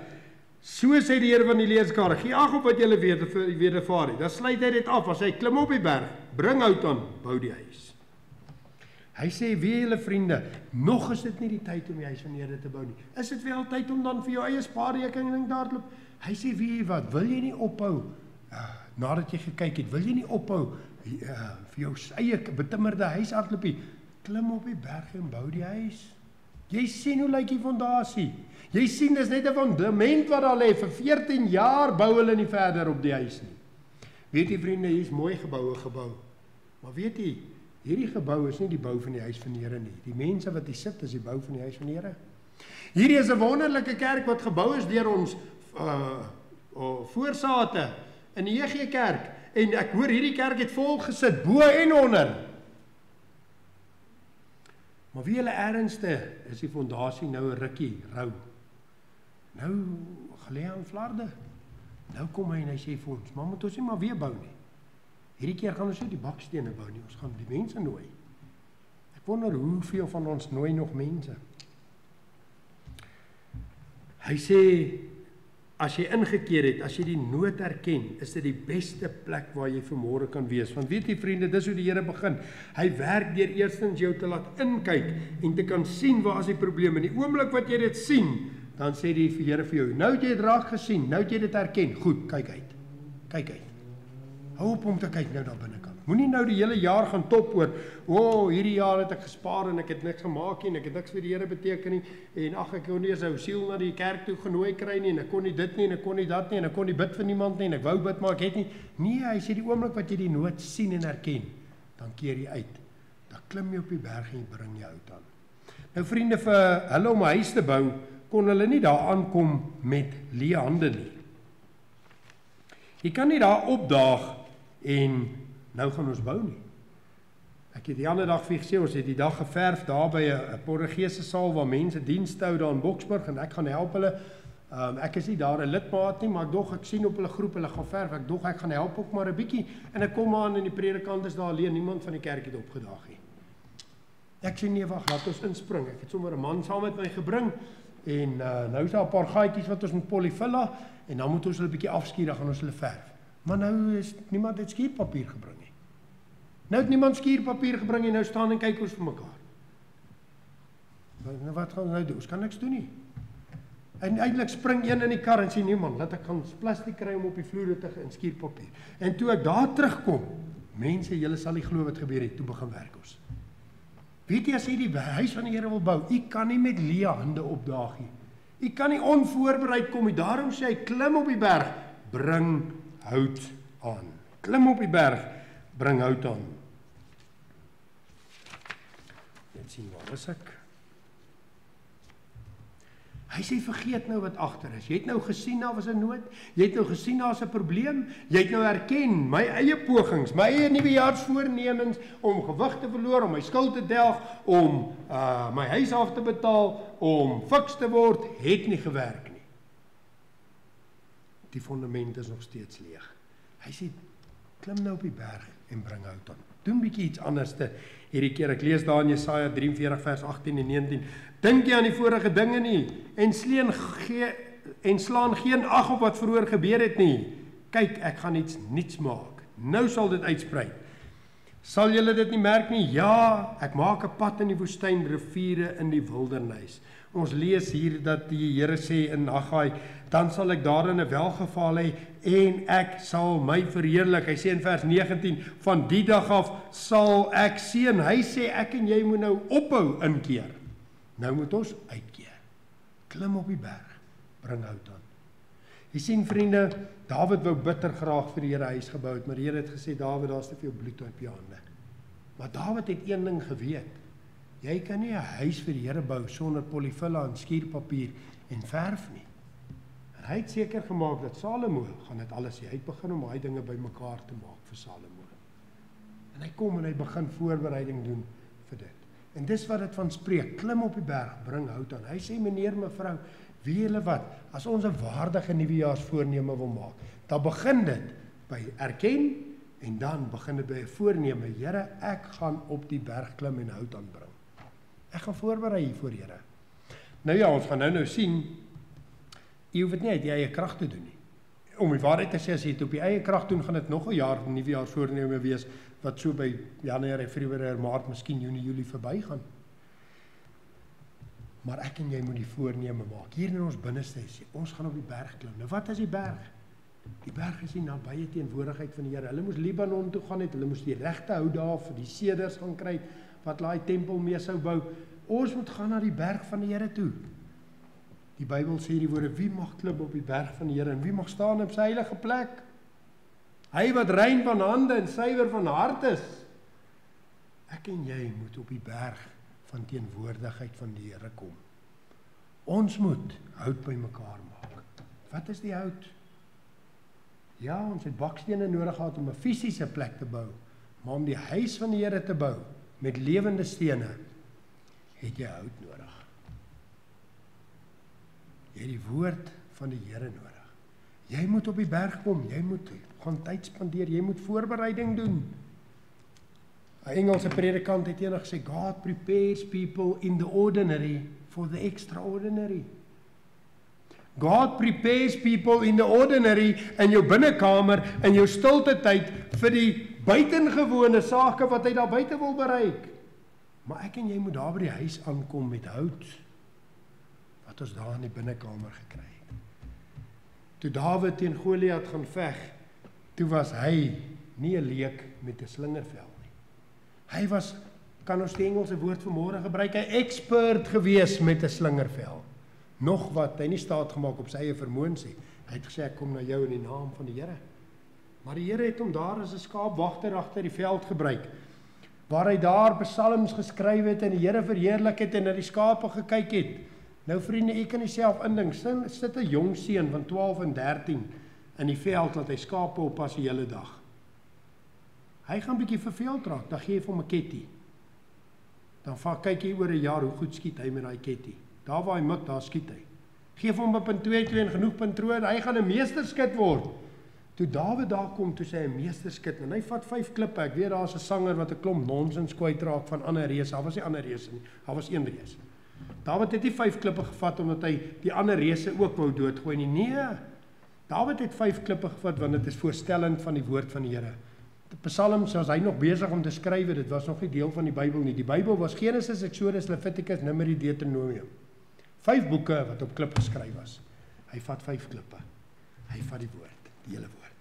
S1: so sê die Here van die leerskare, gee ag op wat julle wedervaar het. Dan sluit hy dit af, as hy klim op die berg, bring hout aan, bou die huis. Hy sê, wie julle vriende, nog is dit nie die tyd om die huis van die Here te bou nie. Is dit wel tyd om dan vir jou eie spaarrekening daar te loop? Hy sê, wie wat, wil jy nie ophou, nadat jy gekyk het, wil jy nie ophou, vir jou eie betimmerde huis hardloopie, klim op die berg en bou die huis. Jy sien hoe lyk die fondasie. Jy sien, dis net 'n fundament wat daar lê, vir 14 jaar bou hulle nie verder op die huis nie. Weet jy vriende, hier is mooi gebou, maar weet jy, hierdie gebou is nie die bou van die huis van die Here nie. Die mense wat hier sit is die bou van die huis van die Here. Hierdie is 'n wonderlike kerk wat gebou is deur ons voorsate in die EG Kerk. En ek hoor hierdie kerk het vol gesit, bo en onder. Maar wie hulle ernstig is die fondasie nou 'n rukkie rou. Nou gelê aan flarde. Nou kom hy en hy sê vir ons, maar moet ons nie maar weer bou nie. Hierdie keer gaan ons nie die bakstene bou nie, ons gaan die mense nooi. Ek wonder hoeveel van ons nooi nog mense. Hy sê, as jy ingekeer het, as jy die nood erken, is dit die beste plek waar jy vanmôre kan wees. Want weet jy vriende, dis hoe die Here begin. Hy werk deur eerstens jou te laat inkyk en te kan sien waar is die probleem. In die oomblik wat jy dit sien, dan sê die Here vir jou, nou het jy dit raak gesien, nou het jy dit erken. Goed, kyk uit. Kyk uit. Hou op om te kyk nou daar binnekant. Moenie nou die hele jaar gaan top oor, hierdie jaar het ek gespaar en ek het niks gemaak nie en ek het niks vir die Here beteken nie en ag, ek kon nie eens 'n siel na die kerk toe genooi kry nie en ek kon nie dit nie en ek kon nie dat nie en ek kon nie bid vir niemand nie en ek wou bid maar ek het nie. Nee, hy sê die oomblik wat jy die nood sien en erken, dan keer jy uit. Dan klim jy op die berg en bring jy hout aan. Nou vriende, vir hulle om 'n huis te bou, kon hulle nie daar aankom met leë hande nie. Jy kan nie daar opdaag en nou gaan ons bou nie. Ek het die ander dag vir gesê, ons het die dag geverf daar by 'n Portugese saal waar mense dienste hou daar in Boksburg en ek gaan help hulle. Ek is nie daar 'n lidmaat nie, maar ek sien op hulle groep, hulle gaan verf, ek gaan help ook maar 'n bietjie en ek kom aan en die predikant is daar alleen, niemand van die kerk het opgedaag nie. Ek sê nee, wag, laat ons inspring. Ek het sommer 'n man saam met my gebring en nou is daar 'n paar gaatjies wat ons moet polyfilla en dan moet ons hulle 'n bietjie afskuur, dan gaan ons hulle verf. Maar nou is niemand het skuurpapier gebring nie. Nou het niemand skuurpapier gebring en nou staan en kyk ons vir mekaar. Nou wat gaan ons nou doen? Ons kan niks doen nie. En eintlik spring een in die kar en sê nee man, laat ek gaan plastiek kry om op die vloer te in skuurpapier. En toe ek daar terugkom, mense, julle sal nie glo wat gebeur het, toe begin werk ons. Weet jy, as jy die huis van die Here wil bou, jy kan nie met leë hande opdaag nie. Jy kan nie onvoorbereid kom nie. Daarom sê hy, klim op die berg, bring hout aan. Klim op die berg, bring hout aan. Net sien, waar is ek? Hy sê, vergeet nou wat agter is. Jy het nou gesien, daar was 'n nood. Jy het nou gesien, daar's 'n probleem. Jy het nou erken, my eie pogings, my eie nuwejaarsvoornemens, om gewig te verloor, om my skuld te delg, om my huis af te betaal, om fiks te word, het nie gewerk nie. Die fundament is nog steeds leeg. Hy sê, klim nou op die berg en bring hout aan. Doen bietjie iets anders hierdie keer. Ek lees daar in Jesaja 43 vers 18 en 19. Dink jy aan die vorige dinge nie en slaan geen ag op wat vroeër gebeur het nie. Kyk, ek gaan iets nuuts maak. Nou sal dit uitsprei. Sal julle dit nie merk nie? Ja, ek maak 'n pad in die woestyn, riviere in die wildernis. Ons lees hier dat die Here sê in Haggai, dan sal ek daarin 'n welgeval hê en ek sal my verheerlik. Hy sê in vers 19, van die dag af sal ek seën. Hy sê ek en jy moet nou ophou inkeer. Nou moet ons uitkeer. Klim op die berg, bring hout aan. Jy sien vriende, Dawid wou bitter graag vir die Here huis gebou het, maar die Here het gesê, Dawid, daar's te veel bloed op jou hande. Maar Dawid het een ding geweet. Jy kan nie 'n huis vir die Here bou sonder polyfilla en skuurpapier en verf nie. En hy het seker gemaak dat Salomo gaan dit alles hê. Hy het begin om daai dinge bymekaar te maak vir Salomo. En hy kom en hy begin voorbereiding doen vir dit. En dis wat dit van spreek, klim op die berg, bring hout aan. Hy sê, meneer, mevrou, weet julle wat, as ons 'n waardige nuwejaarsvoorneme wil maak, dan begin dit by erken, en dan begin dit by 'n voorneme, Here, ek gaan op die berg klim en hout aanbring. Ek gaan voorberei hier voor Here. Nou ja, ons gaan nou sien, jy hoef dit nie uit die eie krag te doen nie. Om die waarheid te sê, as jy dit op die eie krag doen, gaan dit nog 'n jaar nuwejaarsvoorneme wees, wat so by Januarie, Februarie, Maart, miskien Junie, Julie verbygaan. Maar ek en jy moet die voorneme maak. Hier in ons binneste sê, ons gaan op die berg klim. Nou wat is die berg? Die berg is die nabye teenwoordigheid van die Here. Hulle moes Libanon toe gaan het, hulle moes die regte hout daar vir die seders gaan kry, wat daai tempel mee sou bou. Ons moet gaan na die berg van die Here toe. Die Bybel sê die woorde, wie mag klim op die berg van die Here en wie mag staan op sy heilige plek? Hy wat rein van hande en suiwer van hart is. Ek en jy moet op die berg van teenwoordigheid van die Here kom. Ons moet hout bymekaar maak. Wat is die hout? Ja, ons het bakstene nodig gehad om 'n fisiese plek te bou, maar om die huis van die Here te bou met lewende stene, het jy hout nodig. Jy het die woord van die Here nodig. Jy moet op die berg kom, jy moet gaan tyd spandeer, jy moet voorbereiding doen. 'n Engelse predikant het eendag gesê, God prepares people in the ordinary for the extraordinary. God prepares people in the ordinary in jou binnekamer, in jou stilte tyd, vir die buitengewone sake wat hy daar buite wil bereik. Maar ek en jy moet daar by die huis aankom met hout, wat ons daar in die binnekamer gekry het. Toe Dawid teen Goliat gaan veg, toe was hy nie 'n leek met 'n slingervel nie. Hy was, kan ons die Engelse woord vanmôre gebruik, 'n expert gewees met 'n slingervel. Nog wat, hy nie staat gemaak op sy eie vermoëns nie. Hy het gesê, ek kom na jou in die naam van die Here. Maar die Here het hom daar as 'n skaapwagter agter die veld gebruik, waar hy daar psalms geskryf het en die Here verheerlik het en na die skape gekyk het. Nou vriende, ek kan jouself indink, sit 'n jong seun van 12 en 13 in die veld, laat hy skape oppas die hele dag. Hy gaan bietjie verveeld raak, dan gee jy vir hom 'n ketty. Dan kyk jy oor 'n jaar hoe goed skiet hy met daai ketty. Daar waar hy mik, daar skiet hy. Geef hom 'n .22 en genoeg patrone, hy gaan 'n meesterskut word. Toe Dawid daar kom, toe sê hy 'n meesterskut, en hy vat 5 klippe. Ek weet daar's 'n sanger wat 'n klomp nonsens kwytraak van ander reëse. Daar was nie ander reëse nie, daar was een reëse. Dawid het nie 5 klippe gevat omdat hy die ander reëse ook wou doodgooi nie. Nee. Dawid het 5 klippe gevat want dit is voorstellend van die woord van die Here. Die psalms was hy nog besig om te skryf, dit was nog nie deel van die Bybel nie. Die Bybel was Genesis, Exodus, Levitikus, Numeri, Deuteronomium. 5 boeke wat op klip geskryf was. Hy vat 5 klippe. Hy vat die woord, die hele woord.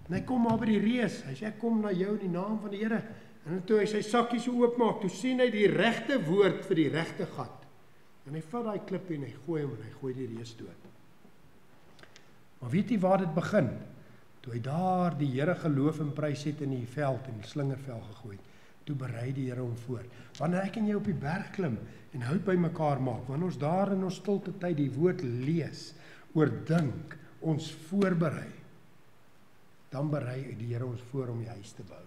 S1: En hy kom maar by die reus. Hy sê, ek kom na jou in die naam van die Here. En toe hy sy sakkie so oopmaak, toe sien hy die regte woord vir die regte gat. En hy vat daai klip en hy gooi hom en hy gooi die reus dood. Maar weet jy waar dit begin? Toe hy daar die Here geloof en prys het in die veld en die slingervel gegooi het, toe berei die Here hom voor. Wanneer ek en jy op die berg klim en hout bymekaar maak, wanneer ons daar in ons stilte tyd die woord lees, oordink, ons voorberei, dan berei die Here ons voor om die huis te bou.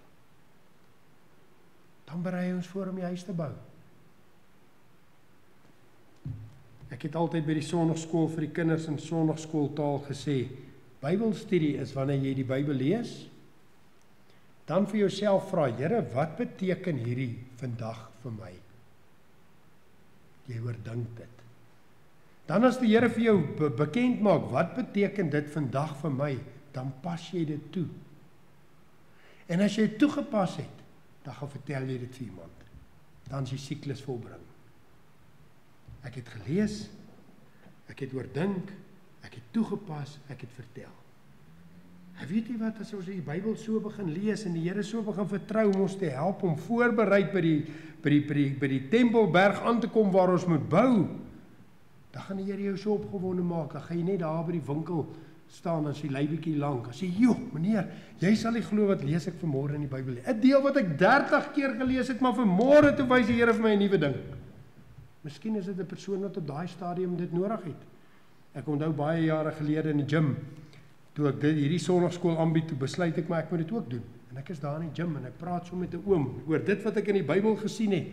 S1: Dan berei hy ons voor om die huis te bou. Ek het altyd by die sonnaarskool vir die kinders in sonnaarskooltaal gesê, Bybelstudie is wanneer jy die Bybel lees, dan vir jouself vra, Here, wat beteken hierdie vandag vir my? Jy oordink dit. Dan as die Here vir jou bekend maak, wat beteken dit vandag vir my, dan pas jy dit toe. En as jy het toegepas het, dan gaan vertel jy dit vir iemand. Dan is die siklus volbring. Ek het gelees, ek het oordink, ek het toegepas, ek het vertel. En weet jy wat, as ons die Bybel so begin lees en die Here so begin vertrou om ons te help om voorbereid by die Tempelberg aan te kom waar ons moet bou, dan gaan die Here jou so opgewonde maak, dan gaan jy net daar by die winkel staan as die leibietjie lank, as jy, joh, meneer, jy sal nie glo wat lees ek vanmôre in die Bybel. 'n deel wat ek 30 keer gelees het, maar vanmôre toe wys die Here vir my 'n nuwe ding. Miskien is dit 'n persoon wat op daai stadium dit nodig het. Ek onthou baie jare gelede in die gym, toe ek hierdie sonnaarskool aanbied, toe besluit ek maar ek moet dit ook doen. En ek is daar in die gym en ek praat so met 'n oom oor dit wat ek in die Bybel gesien het.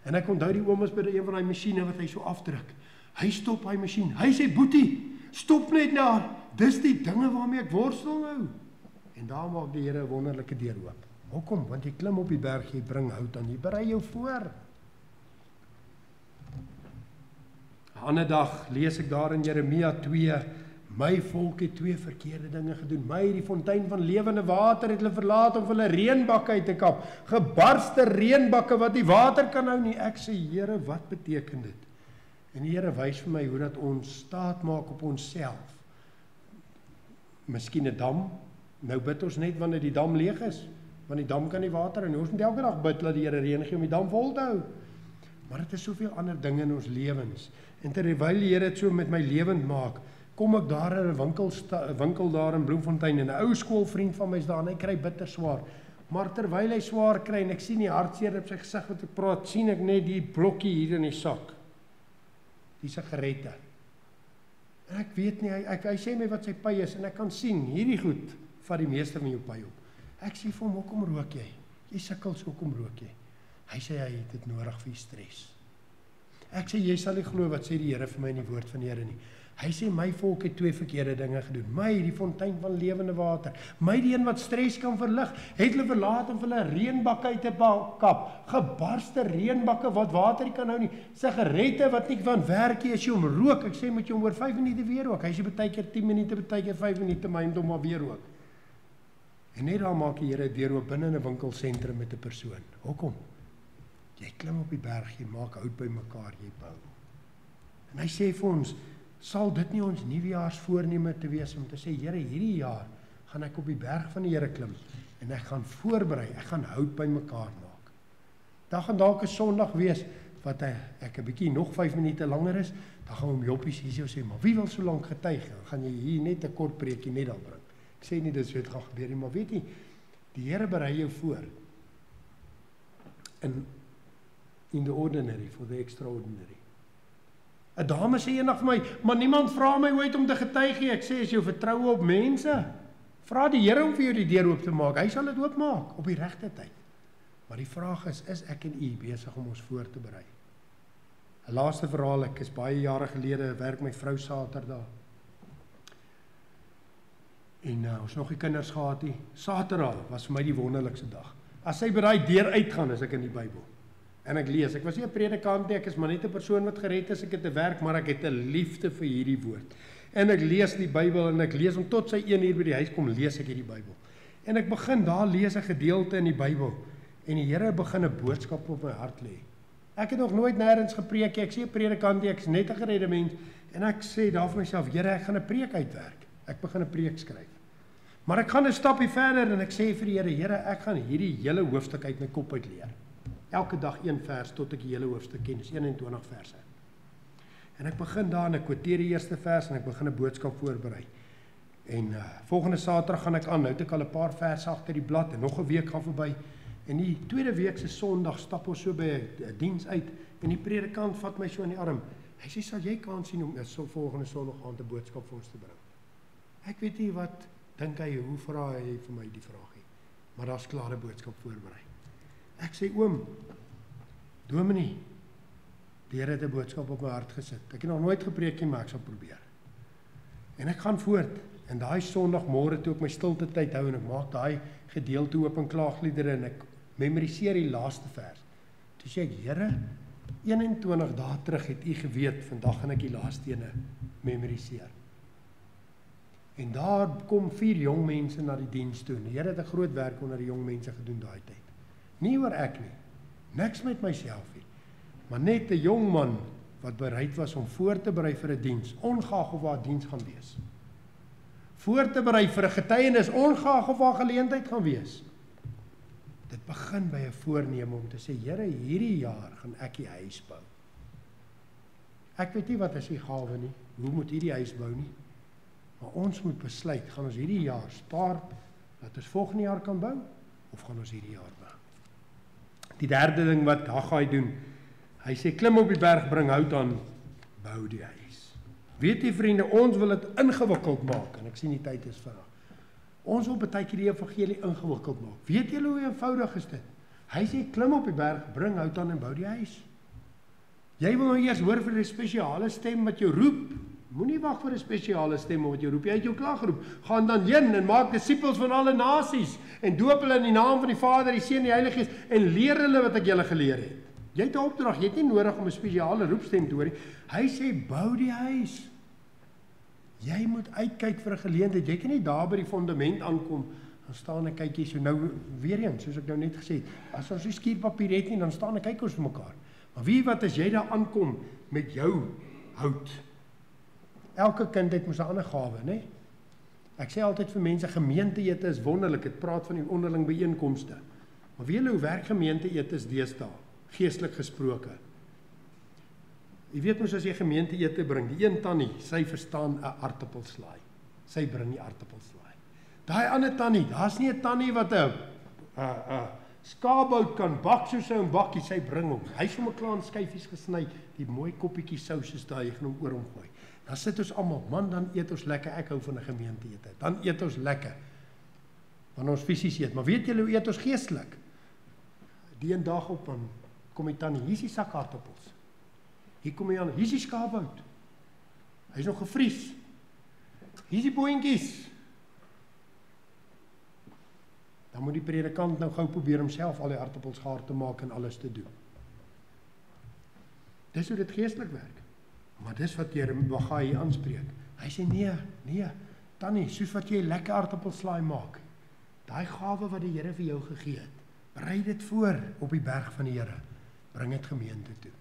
S1: En ek onthou die oom is by een van daai masjiene wat hy so afdruk. Hy stop hy masjien. Hy sê, "Boetie, stop net daar. Dis die dinge waarmee ek worstel nou." En daar maak die Here 'n wonderlike deur oop. Hoekom? Want jy klim op die berg, jy bring hout aan, jy berei jou voor. 'n Ander dag lees ek daar in Jeremia 2, "My volk het 2 verkeerde dinge gedoen. My, die fontein van lewende water, het hulle verlaat om vir hulle reënbakke uit te kap. Gebarste reënbakke wat die water kan hou nie." Ek sê, Here, wat beteken dit? En die Here wys vir my hoe dat ons staat maak op onsself. Miskien 'n dam. Nou bid ons net wanneer die dam leeg is, want die dam kan nie water en ons moet elke dag bid dat die Here reën gee om die dam vol te hou. Maar dit is soveel ander dinge in ons lewens. En terwyl die Here dit so met my lewend maak, kom ek daar in 'n winkel daar in Bloemfontein en 'n ou skoolvriend van my is daar en hy kry bitter swaar. Maar terwyl hy swaar kry en ek sien die hartseer op sy gesig wat ek praat, sien ek net die blokkie hier in die sak. Die sigarette. En ek weet nie, hy sê my wat sy py is en ek kan sien, hierdie goed vat die meeste van jou py op. Ek sê vir hom, "Hoekom rook jy? Jy sukkel so, hoekom rook jy?" Hy sê hy het dit nodig vir stres. Ek sê, "Jy sal nie glo wat sê die Here vir my in die woord van die Here nie." Hy sê, "My volk het 2 verkeerde dinge gedoen. My, die fontein van lewende water. My, die een wat stres kan verlig, het hulle verlaat om vir hulle reënbakke uit te kap. Gebarste reënbakke wat water nie kan hou nie. Sigarette wat nie van werk nie as jy hom rook." Ek sê, "Moet jy hom oor 5 minute weer rook." Hy sê, "Baie keer 10 minute, baie keer 5 minute, maar hy moet hom maar weer rook." En net daar maak die Here deur oop binne in 'n winkelsentrum met 'n persoon. Hoekom? Jy klim op die berg, jy maak hout bymekaar, jy bou. En hy sê vir ons, sal dit nie ons nuwejaarsvoorneme te wees om te sê, Here, hierdie jaar gaan ek op die berg van die Here klim en ek gaan voorberei, ek gaan hout bymekaar maak. Daar gaan dalk 'n Sondag wees wat ek 'n bietjie nog 5 minute langer is, dan gaan hom joppies hier sê, "Maar wie wil so lank getuig?" Dan gaan jy hier net 'n kort preekie net daar bring. Ek sê nie dis wat gaan gebeur nie, maar weet jy, die Here berei jou voor. In the ordinary for the extraordinary. 'n Dame sê eendag vir my, "Maar niemand vra my ooit om te getuig nie." Ek sê, "Is jou vertroue op mense? Vra die Here om vir jou die deur oop te maak. Hy sal dit oopmaak op die regte tyd." Maar die vraag is ek en u besig om ons voor te berei? 'n Laaste verhaal, ek is baie jare gelede, werk my vrou Saterdag. En ons nog nie kinders gehad nie. Saterdag was vir my die wonderlikste dag. As sy by daai deur uitgaan, is ek in die Bybel. En ek lees, ek was nie 'n predikant nie, ek is maar net 'n persoon wat gered is, ek het 'n werk, maar ek het 'n liefde vir hierdie woord. En ek lees die Bybel en ek lees hom tot sy 1 uur by die huis kom, lees ek hierdie Bybel. En ek begin daar lees 'n gedeelte in die Bybel en die Here begin 'n boodskap op my hart lê. Ek het nog nooit nêrens gepreek nie, ek sê 'n predikant nie, ek is net 'n geredde mens en ek sê daar vir myself, Here, ek gaan 'n preek uitwerk. Ek begin 'n preek skryf. Maar ek gaan 'n stapie verder en ek sê vir die Here, Here, ek gaan hierdie hele hoofstuk uit my kop uit leer. Elke dag 1 vers tot ek die hele hoofstuk ken, dis 21 verse. En ek begin daar en ek quoteer die eerste vers en ek begin 'n boodskap voorberei. En volgende Saterdag gaan ek aan, nou het ek al 'n paar verse agter die blad en nog 'n week gaan verby. En die tweede week se Sondag stap ons so by 'n diens uit en die predikant vat my so in die arm. Hy sê, "Sal jy kans sien om so volgende Sondag aan 'n boodskap vir ons te bring?" Ek weet nie wat dink hy, hoe vra hy vir my die vraagie, maar daar's klare boodskap voorberei. Ek sê, "Oom, Dominee, die Here het 'n boodskap op my hart gesit. Ek het nog nooit gepreek nie, maar ek sal probeer." En ek gaan voort. En daai Sondagmôre toe ek my stilte tyd hou en ek maak daai gedeelte oop in klaagliedere en ek memoriseer die laaste vers. Toe sê ek, "Here, 21 dae terug het u geweet, vandag gaan ek die laaste ene memoriseer." En daar kom 4 jong mense na die diens toe. Die Here het 'n groot werk onder die jong mense gedoen daai tyd. Nie oor ek nie. Niks met myself nie. Maar net 'n jong man wat bereid was om voor te berei vir 'n diens, ongeag of waar 'n diens gaan wees. Voor te berei vir 'n getuienis, ongeag of waar geleentheid gaan wees. Dit begin by 'n voorneme om te sê, Here, hierdie jaar gaan ek die huis bou. Ek weet nie wat is die gawe nie, hoe moet hierdie huis bou nie. Maar ons moet besluit, gaan ons hierdie jaar spaar, dat ons volgende jaar kan bou, of gaan ons hierdie jaar bou? Die derde ding wat Haggai doen, hy sê, klim op die berg, bring hout aan, bou die huis. Weet jy vriende, ons wil dit ingewikkeld maak, en ek sien die tyd is vinnig. Ons wil baie keer die evangelie ingewikkeld maak. Weet julle hoe eenvoudig is dit? Hy sê, klim op die berg, bring hout aan en bou die huis. Jy wil nou eers hoor vir 'n spesiale stem wat jou roep. Moenie wag vir 'n spesiale stem wat jou roep. Jy het jou klaar geroep. Gaan dan heen en maak disippels van alle nasies en doop hulle in die naam van die Vader, die Seun en die Heilige Gees en leer hulle wat ek julle geleer het. Jy het 'n opdrag, jy het nie nodig om 'n spesiale roepstem te hoor nie. Hy sê bou die huis. Jy moet uitkyk vir 'n geleentheid. Jy kan nie daar by die fondament aankom dan staan en kyk jy so nou weer eens, soos ek nou net gesê het. As ons nie skuurpapier het nie, dan staan en kyk ons vir mekaar. Maar wie wat as jy daar aankom met jou hout? Elke kind het mos 'n ander gawe, né? Ek sê altyd vir mense, gemeenteete is wonderlik. Ek praat van die onderling byeenkomste. Maar weet julle hoe werk gemeenteete is deesdae, geestelik gesproke? Jy weet mos as jy gemeenteete bring, die een tannie, sy verstaan 'n aartappelslaai. Sy bring die aartappelslaai. Daai ander tannie, daar's nie 'n tannie wat 'n skaapbout kan bak soos sy 'n bakkie, sy bring hom. Hy's sommer klaar in skyfies gesny, die mooi koppietjie sous is daar, jy gaan hom oor hom gooi. Dan sit ons almal, man, dan eet ons lekker. Ek hou van 'n gemeenteete. Dan eet ons lekker. Wanneer ons fisies eet, maar weet julle hoe eet ons geestelik? Die een dag op dan kom die tannie, hier's die sak aartappels. Hier kom hy aan, hier's die skaapbout. Hy's nog gevries. Hier's die boontjies. Dan moet die predikant nou gou probeer homself al die aartappels gaar te maak en alles te doen. Dis hoe dit geestelik werk. Maar dis wat Haggai aanspreek. Hy sê nee, tannie, soos wat jy lekker aartappelslaai maak, daai gawe wat die Here vir jou gegee het, berei dit voor op die berg van die Here. Bring dit gemeente toe.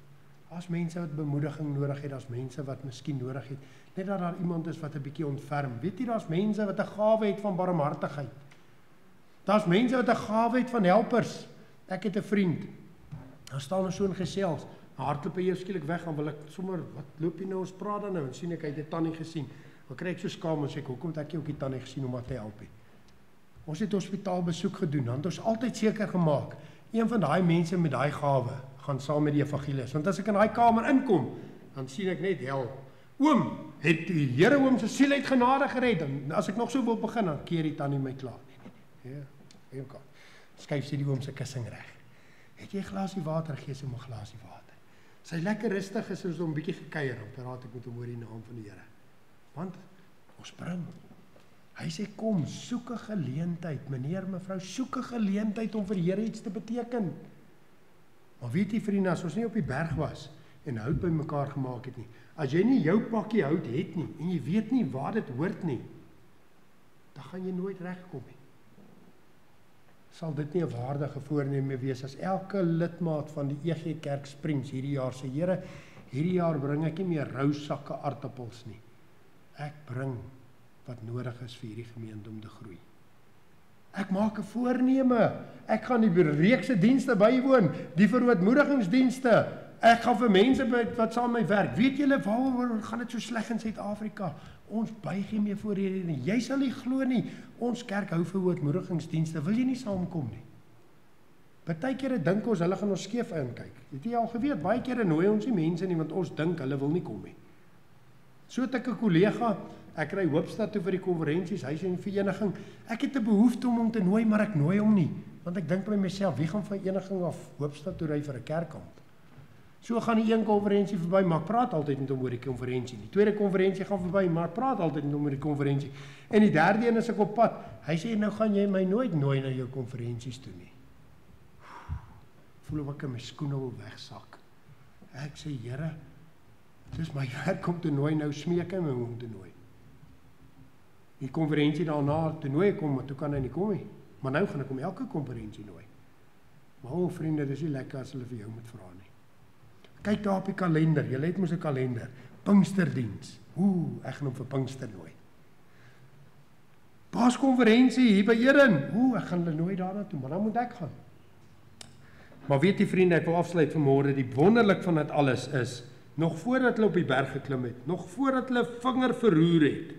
S1: Daar's mense wat bemoediging nodig het, daar's mense wat miskien nodig het, net dat daar iemand is wat 'n bietjie ontferm. Weet jy, daar's mense wat 'n gawe het van barmhartigheid. Daar's mense wat 'n gawe het van helpers. Ek het 'n vriend. Dan staan ons so in gesels. Hardloop hy skielik weg, dan wil ek sommer, wat loop jy nou, ons praat dan nou, en sien ek, hy het 'n tannie gesien. Dan kry ek so skaam en sê ek, hoekom het ek nie ook die tannie gesien om haar te help nie? Ons het hospitaalbesoek gedoen, dan het ons altyd seker gemaak, een van daai mense met daai gawe, gaan saam met die evangelis. Want as ek in daai kamer inkom, dan sien ek net hel. Oom, het die Here oom se siel uit genade gered? Dan as ek nog so wil begin, dan keer die tannie my klaar. Nee. Skuif sy die oom se kussing reg. Het jy 'n glasie water, gee sy hom 'n glasie water. Sy lekker rustig is, ons 'n bietjie gekuier, dan praat ek met hom oor die naam van die Here. Want ons bring. Hy sê kom, soek 'n geleentheid, meneer, mevrou, soek 'n geleentheid om vir die Here iets te beteken. Maar weet jy vriende, as ons nie op die berg was en hout bymekaar gemaak het nie, as jy nie jou pakkie hout het nie en jy weet nie waar dit hoort nie, dan gaan jy nooit regkom nie. Sal dit nie 'n waardige voorneme wees as elke lidmaat van die EG Kerk Springs hierdie jaar sê, Here, hierdie jaar bring ek nie meer rou sakke aartappels nie. Ek bring wat nodig is vir hierdie gemeente om te groei. Ek maak 'n voorneme. Ek gaan die reekse dienste bywoon, die verootmoedigingsdienste. Ek gaan vir mense wat saam met my werk. Weet julle waaroor gaan dit so sleg in Suid-Afrika? Ons buig nie meer voor hierdie nie. Jy sal nie glo nie. Ons kerk hou verootmoedigingsdienste. Wil jy nie saamkom nie? Partykeer dink ons hulle gaan ons skeef inkyk. Het jy al geweet, baie kere nooi ons nie mense nie want ons dink hulle wil nie kom nie. So het ek 'n kollega, ek ry Hoopstad toe vir die konferensies, hy sê in vereniging, ek het 'n behoefte om hom te nooi, maar ek nooi hom nie, want ek dink by myself, wie gaan van vereniging af Hoopstad toe ry vir 'n kerkkamp? So gaan die een konferensie verby, maar ek praat altyd met hom oor die konferensie. Die tweede konferensie gaan verby, maar ek praat altyd met hom oor die konferensie. En die derde een is ek op pad. Hy sê nou gaan jy my nooit nooi na jou konferensies toe nie. Voel of ek my skoene wil wegsak. Ek sê, Here, dis my werk om te nooi, nou smeek hy my om te nooi. Die konferensie daarna, toe nooi ek hom, maar toe kan hy nie kom nie. Maar nou gaan ek hom elke konferensie nooi. Maar vriende, dis nie lekker as hulle vir jou moet vra nie. Kyk daar op die kalender, jy het mos 'n kalender, Pinksterdiens. Ek gaan hom vir Pinkster nooi. Paaskonferensie hier by Eden. Ek gaan hulle nooi daarna toe, maar dan moet ek gaan. Maar weet jy vriende, ek wil afsluit vanmôre, die wonderlik van dit alles is, nog voordat hulle op die berg geklim het, nog voordat hulle vinger verroer het,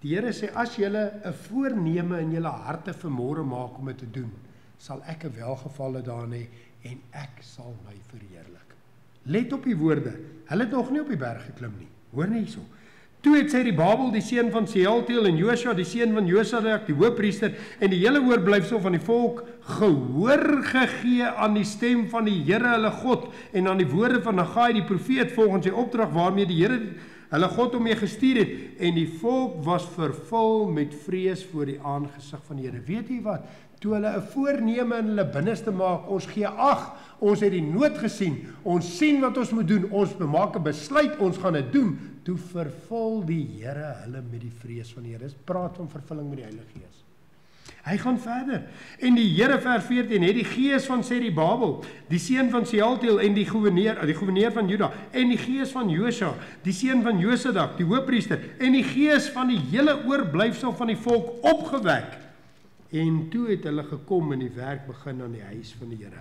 S1: die Here sê, as julle 'n voorneme in julle harte vanmôre maak om dit te doen, sal ek 'n welgevalle daarin hê en ek sal my verheerlik. Let op die woorde, hulle het nog nie op die berg geklim nie, hoor nie hierso. Toe het sy die Babel, die seun van Sealtiel, en Josua, die seun van Josadak, die hoofpriester, en die hele oorblyfsel van die volk, gehoor gegee aan die stem van die Here hulle God, en aan die woorde van Haggai die profeet, volgens sy opdrag waarmee die Here hulle God hom mee gestuur het, en die volk was vervul met vrees voor die aangesig van die Here. Weet jy wat? Toe hulle 'n voorneme in hulle binneste maak, ons gee ag, ons het die nood gesien, ons sien wat ons moet doen, ons maak 'n besluit, ons gaan dit doen, toe vervul die Here hulle met die vrees van die Here. Dis praat van vervulling met die Heilige Gees. Hy gaan verder, en die Here vers 14, het die gees van Serubabel, die seun van Sealtiel, en die goewerneur van Juda, en die gees van Josua, die seun van Josadak, die hoofpriester, en die gees van die hele oorblyfsel van die volk opgewek, en toe het hulle gekom en die werk begin aan die huis van die Here.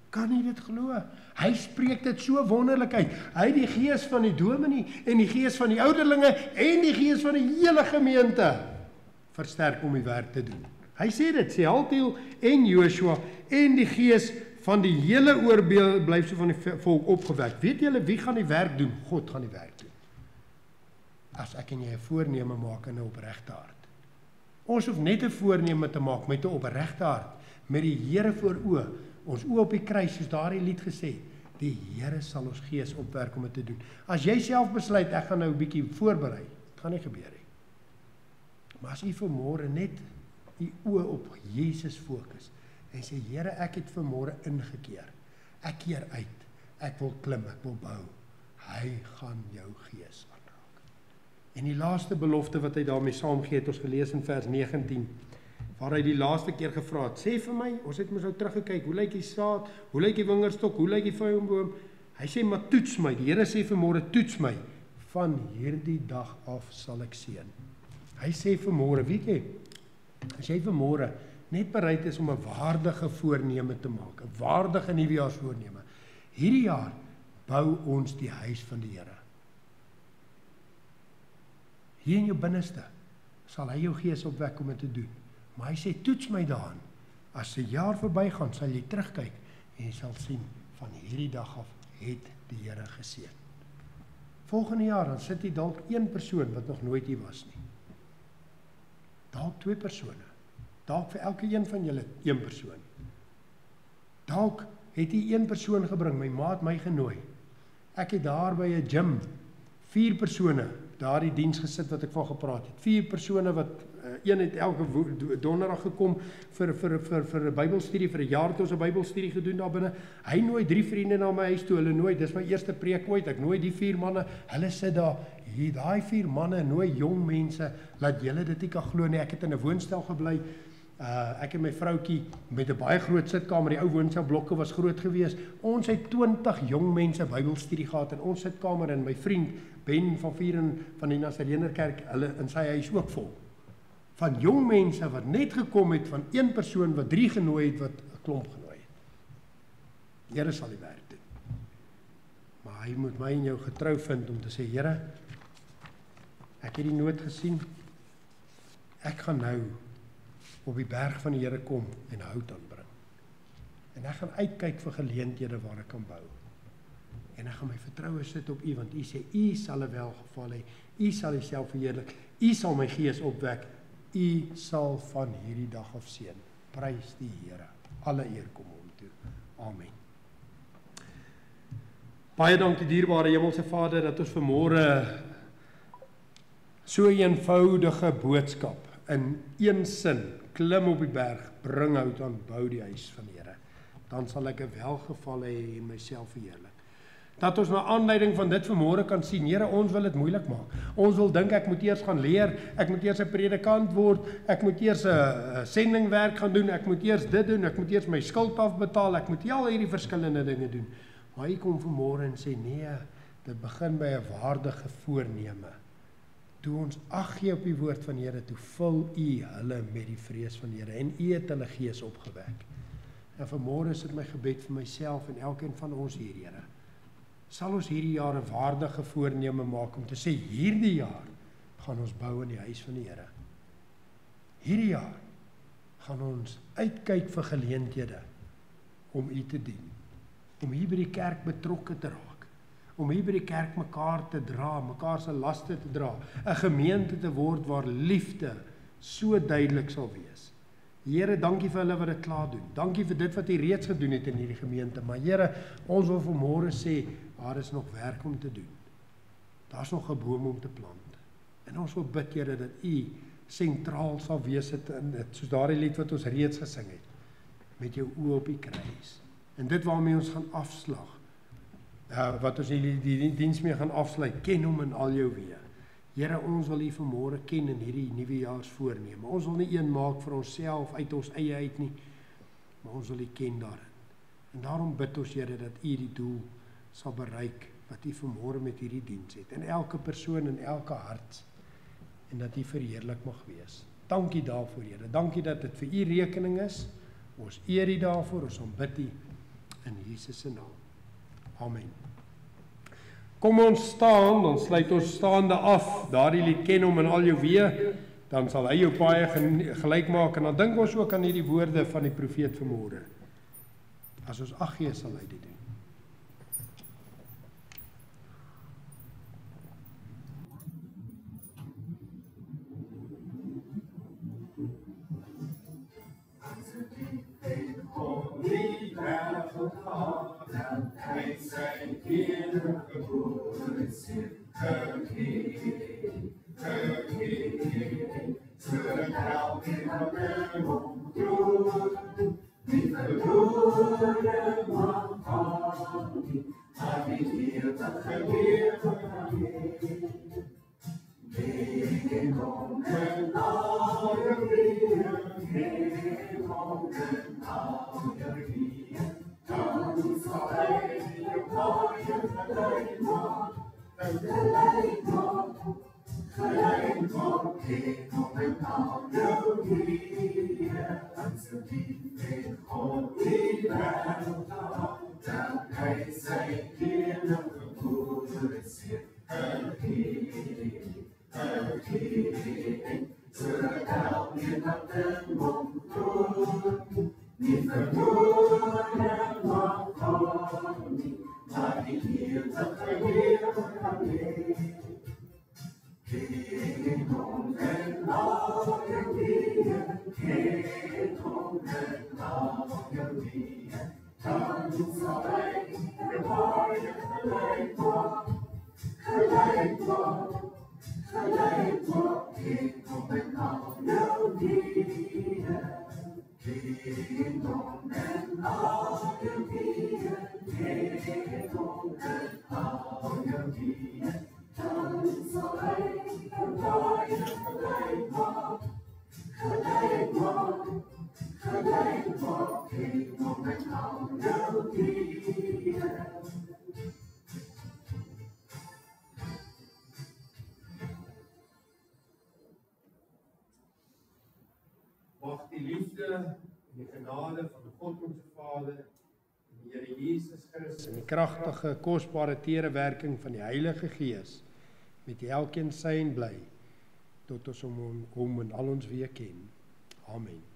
S1: Kan jy dit glo? Hy spreek dit so wonderlik uit. Hy het die gees van die dominee, en die gees van die ouderlinge, en die gees van die hele gemeente versterk om die werk te doen. Hy sê dit, Sealtiel en Joshua en die gees van die hele oorblyfsel van die volk opgewek. Weet julle wie gaan die werk doen? God gaan die werk doen. As ek en jy 'n voorneme maak in 'n opregte hart. Ons hoef net 'n voorneme te maak met 'n opregte hart, met die Here voor oë, ons oë op die kruis, soos daardie lied gesê, die Here sal ons gees opwerk om dit te doen. As jy self besluit, ek gaan nou 'n bietjie voorberei, dit gaan nie gebeur nie. Maar as jy vanmôre net die oë op Jesus fokus en sê, Here, ek het vanmôre ingekeer. Ek keer uit. Ek wil klim, ek wil bou. Hy gaan jou gees aanraak. En die laaste belofte wat hy daarmee saamgee, het ons gelees in vers 19, waar hy die laaste keer gevra het, sê vir my, ons het mos nou teruggekyk, hoe lyk die saad, hoe lyk die wingerdstok, hoe lyk die vyeboom? Hy sê, maar toets my. Die Here sê vanmôre, toets my. Van hierdie dag af sal ek seën. Hy sê vanmôre, weet jy, as jy vanmôre net bereid is om 'n waardige voorneme te maak, 'n waardige nuwejaarsvoorneme. Hierdie jaar bou ons die huis van die Here. Hier in jou binneste sal hy jou gees opwek om dit te doen. Maar hy sê, toets my daarin. As 'n jaar verbygaan, sal jy terugkyk en jy sal sien, van hierdie dag af het die Here geseën. Volgende jaar, dan sit jy dalk een persoon wat nog nooit hier was nie. Dalk 2 persone. Dalk vir elke een van julle 1 persoon. Dalk het jy 1 persoon gebring, my maat my genooi. Ek het daar by 'n gym 4 persone, daar die diens gesit wat ek van gepraat het. 4 persone wat, een het elke donderdag gekom vir 'n Bybelstudie, vir 'n jaar het ons 'n Bybelstudie gedoen daar binne. Hy nooi 3 vriende na my huis toe, hulle nooi, dis my eerste preek ooit, ek nooi die 4 manne, hulle sit daar, hier, daai 4 manne nooi jong mense, laat julle dit nie kan glo nie, ek het in 'n woonstel gebly, ek en my vroutjie met 'n baie groot sitkamer, die ou woonstelblokke was groot geweest, ons het 20 jong mense Bybelstudie gehad in ons sitkamer, en my vriend Ben van Vieren van die Nasarenerkerk, hulle in sy huis ook vol. Van jong mense wat net gekom het, van 1 persoon wat 3 genooi het, wat 'n klomp genooi het. Die Here sal die werk doen. Maar hy moet my en jou getrou vind om te sê, Here, ek het die nood gesien, ek gaan nou op die berg van die Here kom en hout aanbring. En ek gaan uitkyk vir geleenthede waar ek kan bou. En ek gaan my vertroue sit op U, want U sê, U sal 'n welgeval hê, U sal Uself verheerlik, U sal my gees opwek, U sal van hierdie dag af seën. Prys die Here. Alle eer kom hom toe. Amen. Baie dankie dierbare Hemelse Vader, dat ons vanmôre so 'n eenvoudige boodskap in een sin, klim op die berg, bring hout aan, bou die huis van die Here. Dan sal ek 'n welgeval hê en myself verheerlik. Dat ons na aanleiding van dit vanmôre kan sien, Here, ons wil dit moeilik maak. Ons wil dink ek moet eers gaan leer, ek moet eers 'n predikant word, ek moet eers 'n sendingwerk gaan doen, ek moet eers dit doen, ek moet eers my skuld afbetaal, ek moet al hierdie verskillende dinge doen. Maar hy kom vanmôre en sê nee, dit begin by 'n waardige voorneme. Toe ons ag gee op die woord van Here, toe vul U hulle met die vrees van Here en U het hulle gees opgewek. En vanmôre is dit my gebed vir myself en elkeen van ons hier, Here. Sal ons hierdie jaar 'n waardige voorneme maak om te sê hierdie jaar gaan ons bou in die huis van die Here. Hierdie jaar gaan ons uitkyk vir geleenthede om U te dien, om hier by die kerk betrokke te raak, om hier by die kerk mekaar te dra, mekaar se laste te dra, 'n gemeente te word waar liefde so duidelik sal wees. Here, dankie vir hulle wat dit klaar doen. Dankie vir dit wat U reeds gedoen het in hierdie gemeente. Maar Here, ons wil vanmôre sê, daar is nog werk om te doen. Daar's nog 'n boom om te plant. En ons wil bid, Here, dat U sentraal sal wees in dit, soos daardie lied wat ons reeds gesing het, met jou oë op die kruis. En dit waarmee ons gaan afslag, wat ons die diens mee gaan afsluit, ken hom in al jou weë. Here, ons wil U vanmôre ken in hierdie nuwe jaarsvoorneme. Ons wil nie een maak vir onsself uit ons eie uit nie, maar ons wil U ken daarin. En daarom bid ons, Here, dat U die doel sal bereik wat U vanmôre met hierdie diens het, en elke persoon in elke hart, en dat U verheerlik mag wees. Dankie daarvoor, Here. Dankie dat dit vir U rekening is. Ons eer U daarvoor, ons aanbid U in Jesus se naam. Amen. Kom ons staan, dan sluit ons staande af. Daardie lied ken hom in al jou weë, dan sal hy jou paai gelyk maak, en dan dink ons ook aan hierdie woorde van die profeet vanmôre. As ons ag gee, sal hy dit doen.
S2: Hij zijn kinderen geboren is een King, zullen elke man ontdoen, die verloren mag gaan, maar niet hier dat geleerd van je. Geen monden al je wieën, geen monden al je wieën. Dan zal hij je mooie gelijk maken, ik kom en al je wieën. En zo diep in God die wereld had, dat hij zijn kinderen geboren is hier een King, zullen elke nacht een mond doen. Niet verloren mag gaan, maar niet hier dat geleerd kan leven. Geen honden al je wieën, geen honden al je wieën. Dan zal hij de mooie gelijk maken, geen honden al je wieën. Geen honden al je wieën, geen honden al je wieën. Dan zal hij de mooie gelijk maken, geen honden al je wieën.
S1: Mag die liefde en die genade van God onze Vader, en die Here Jesus Christus, en die kragtige, kosbare tere werking van die Heilige Gees, met elkeen sy en bly, tot ons hom in al ons weë ken. Amen.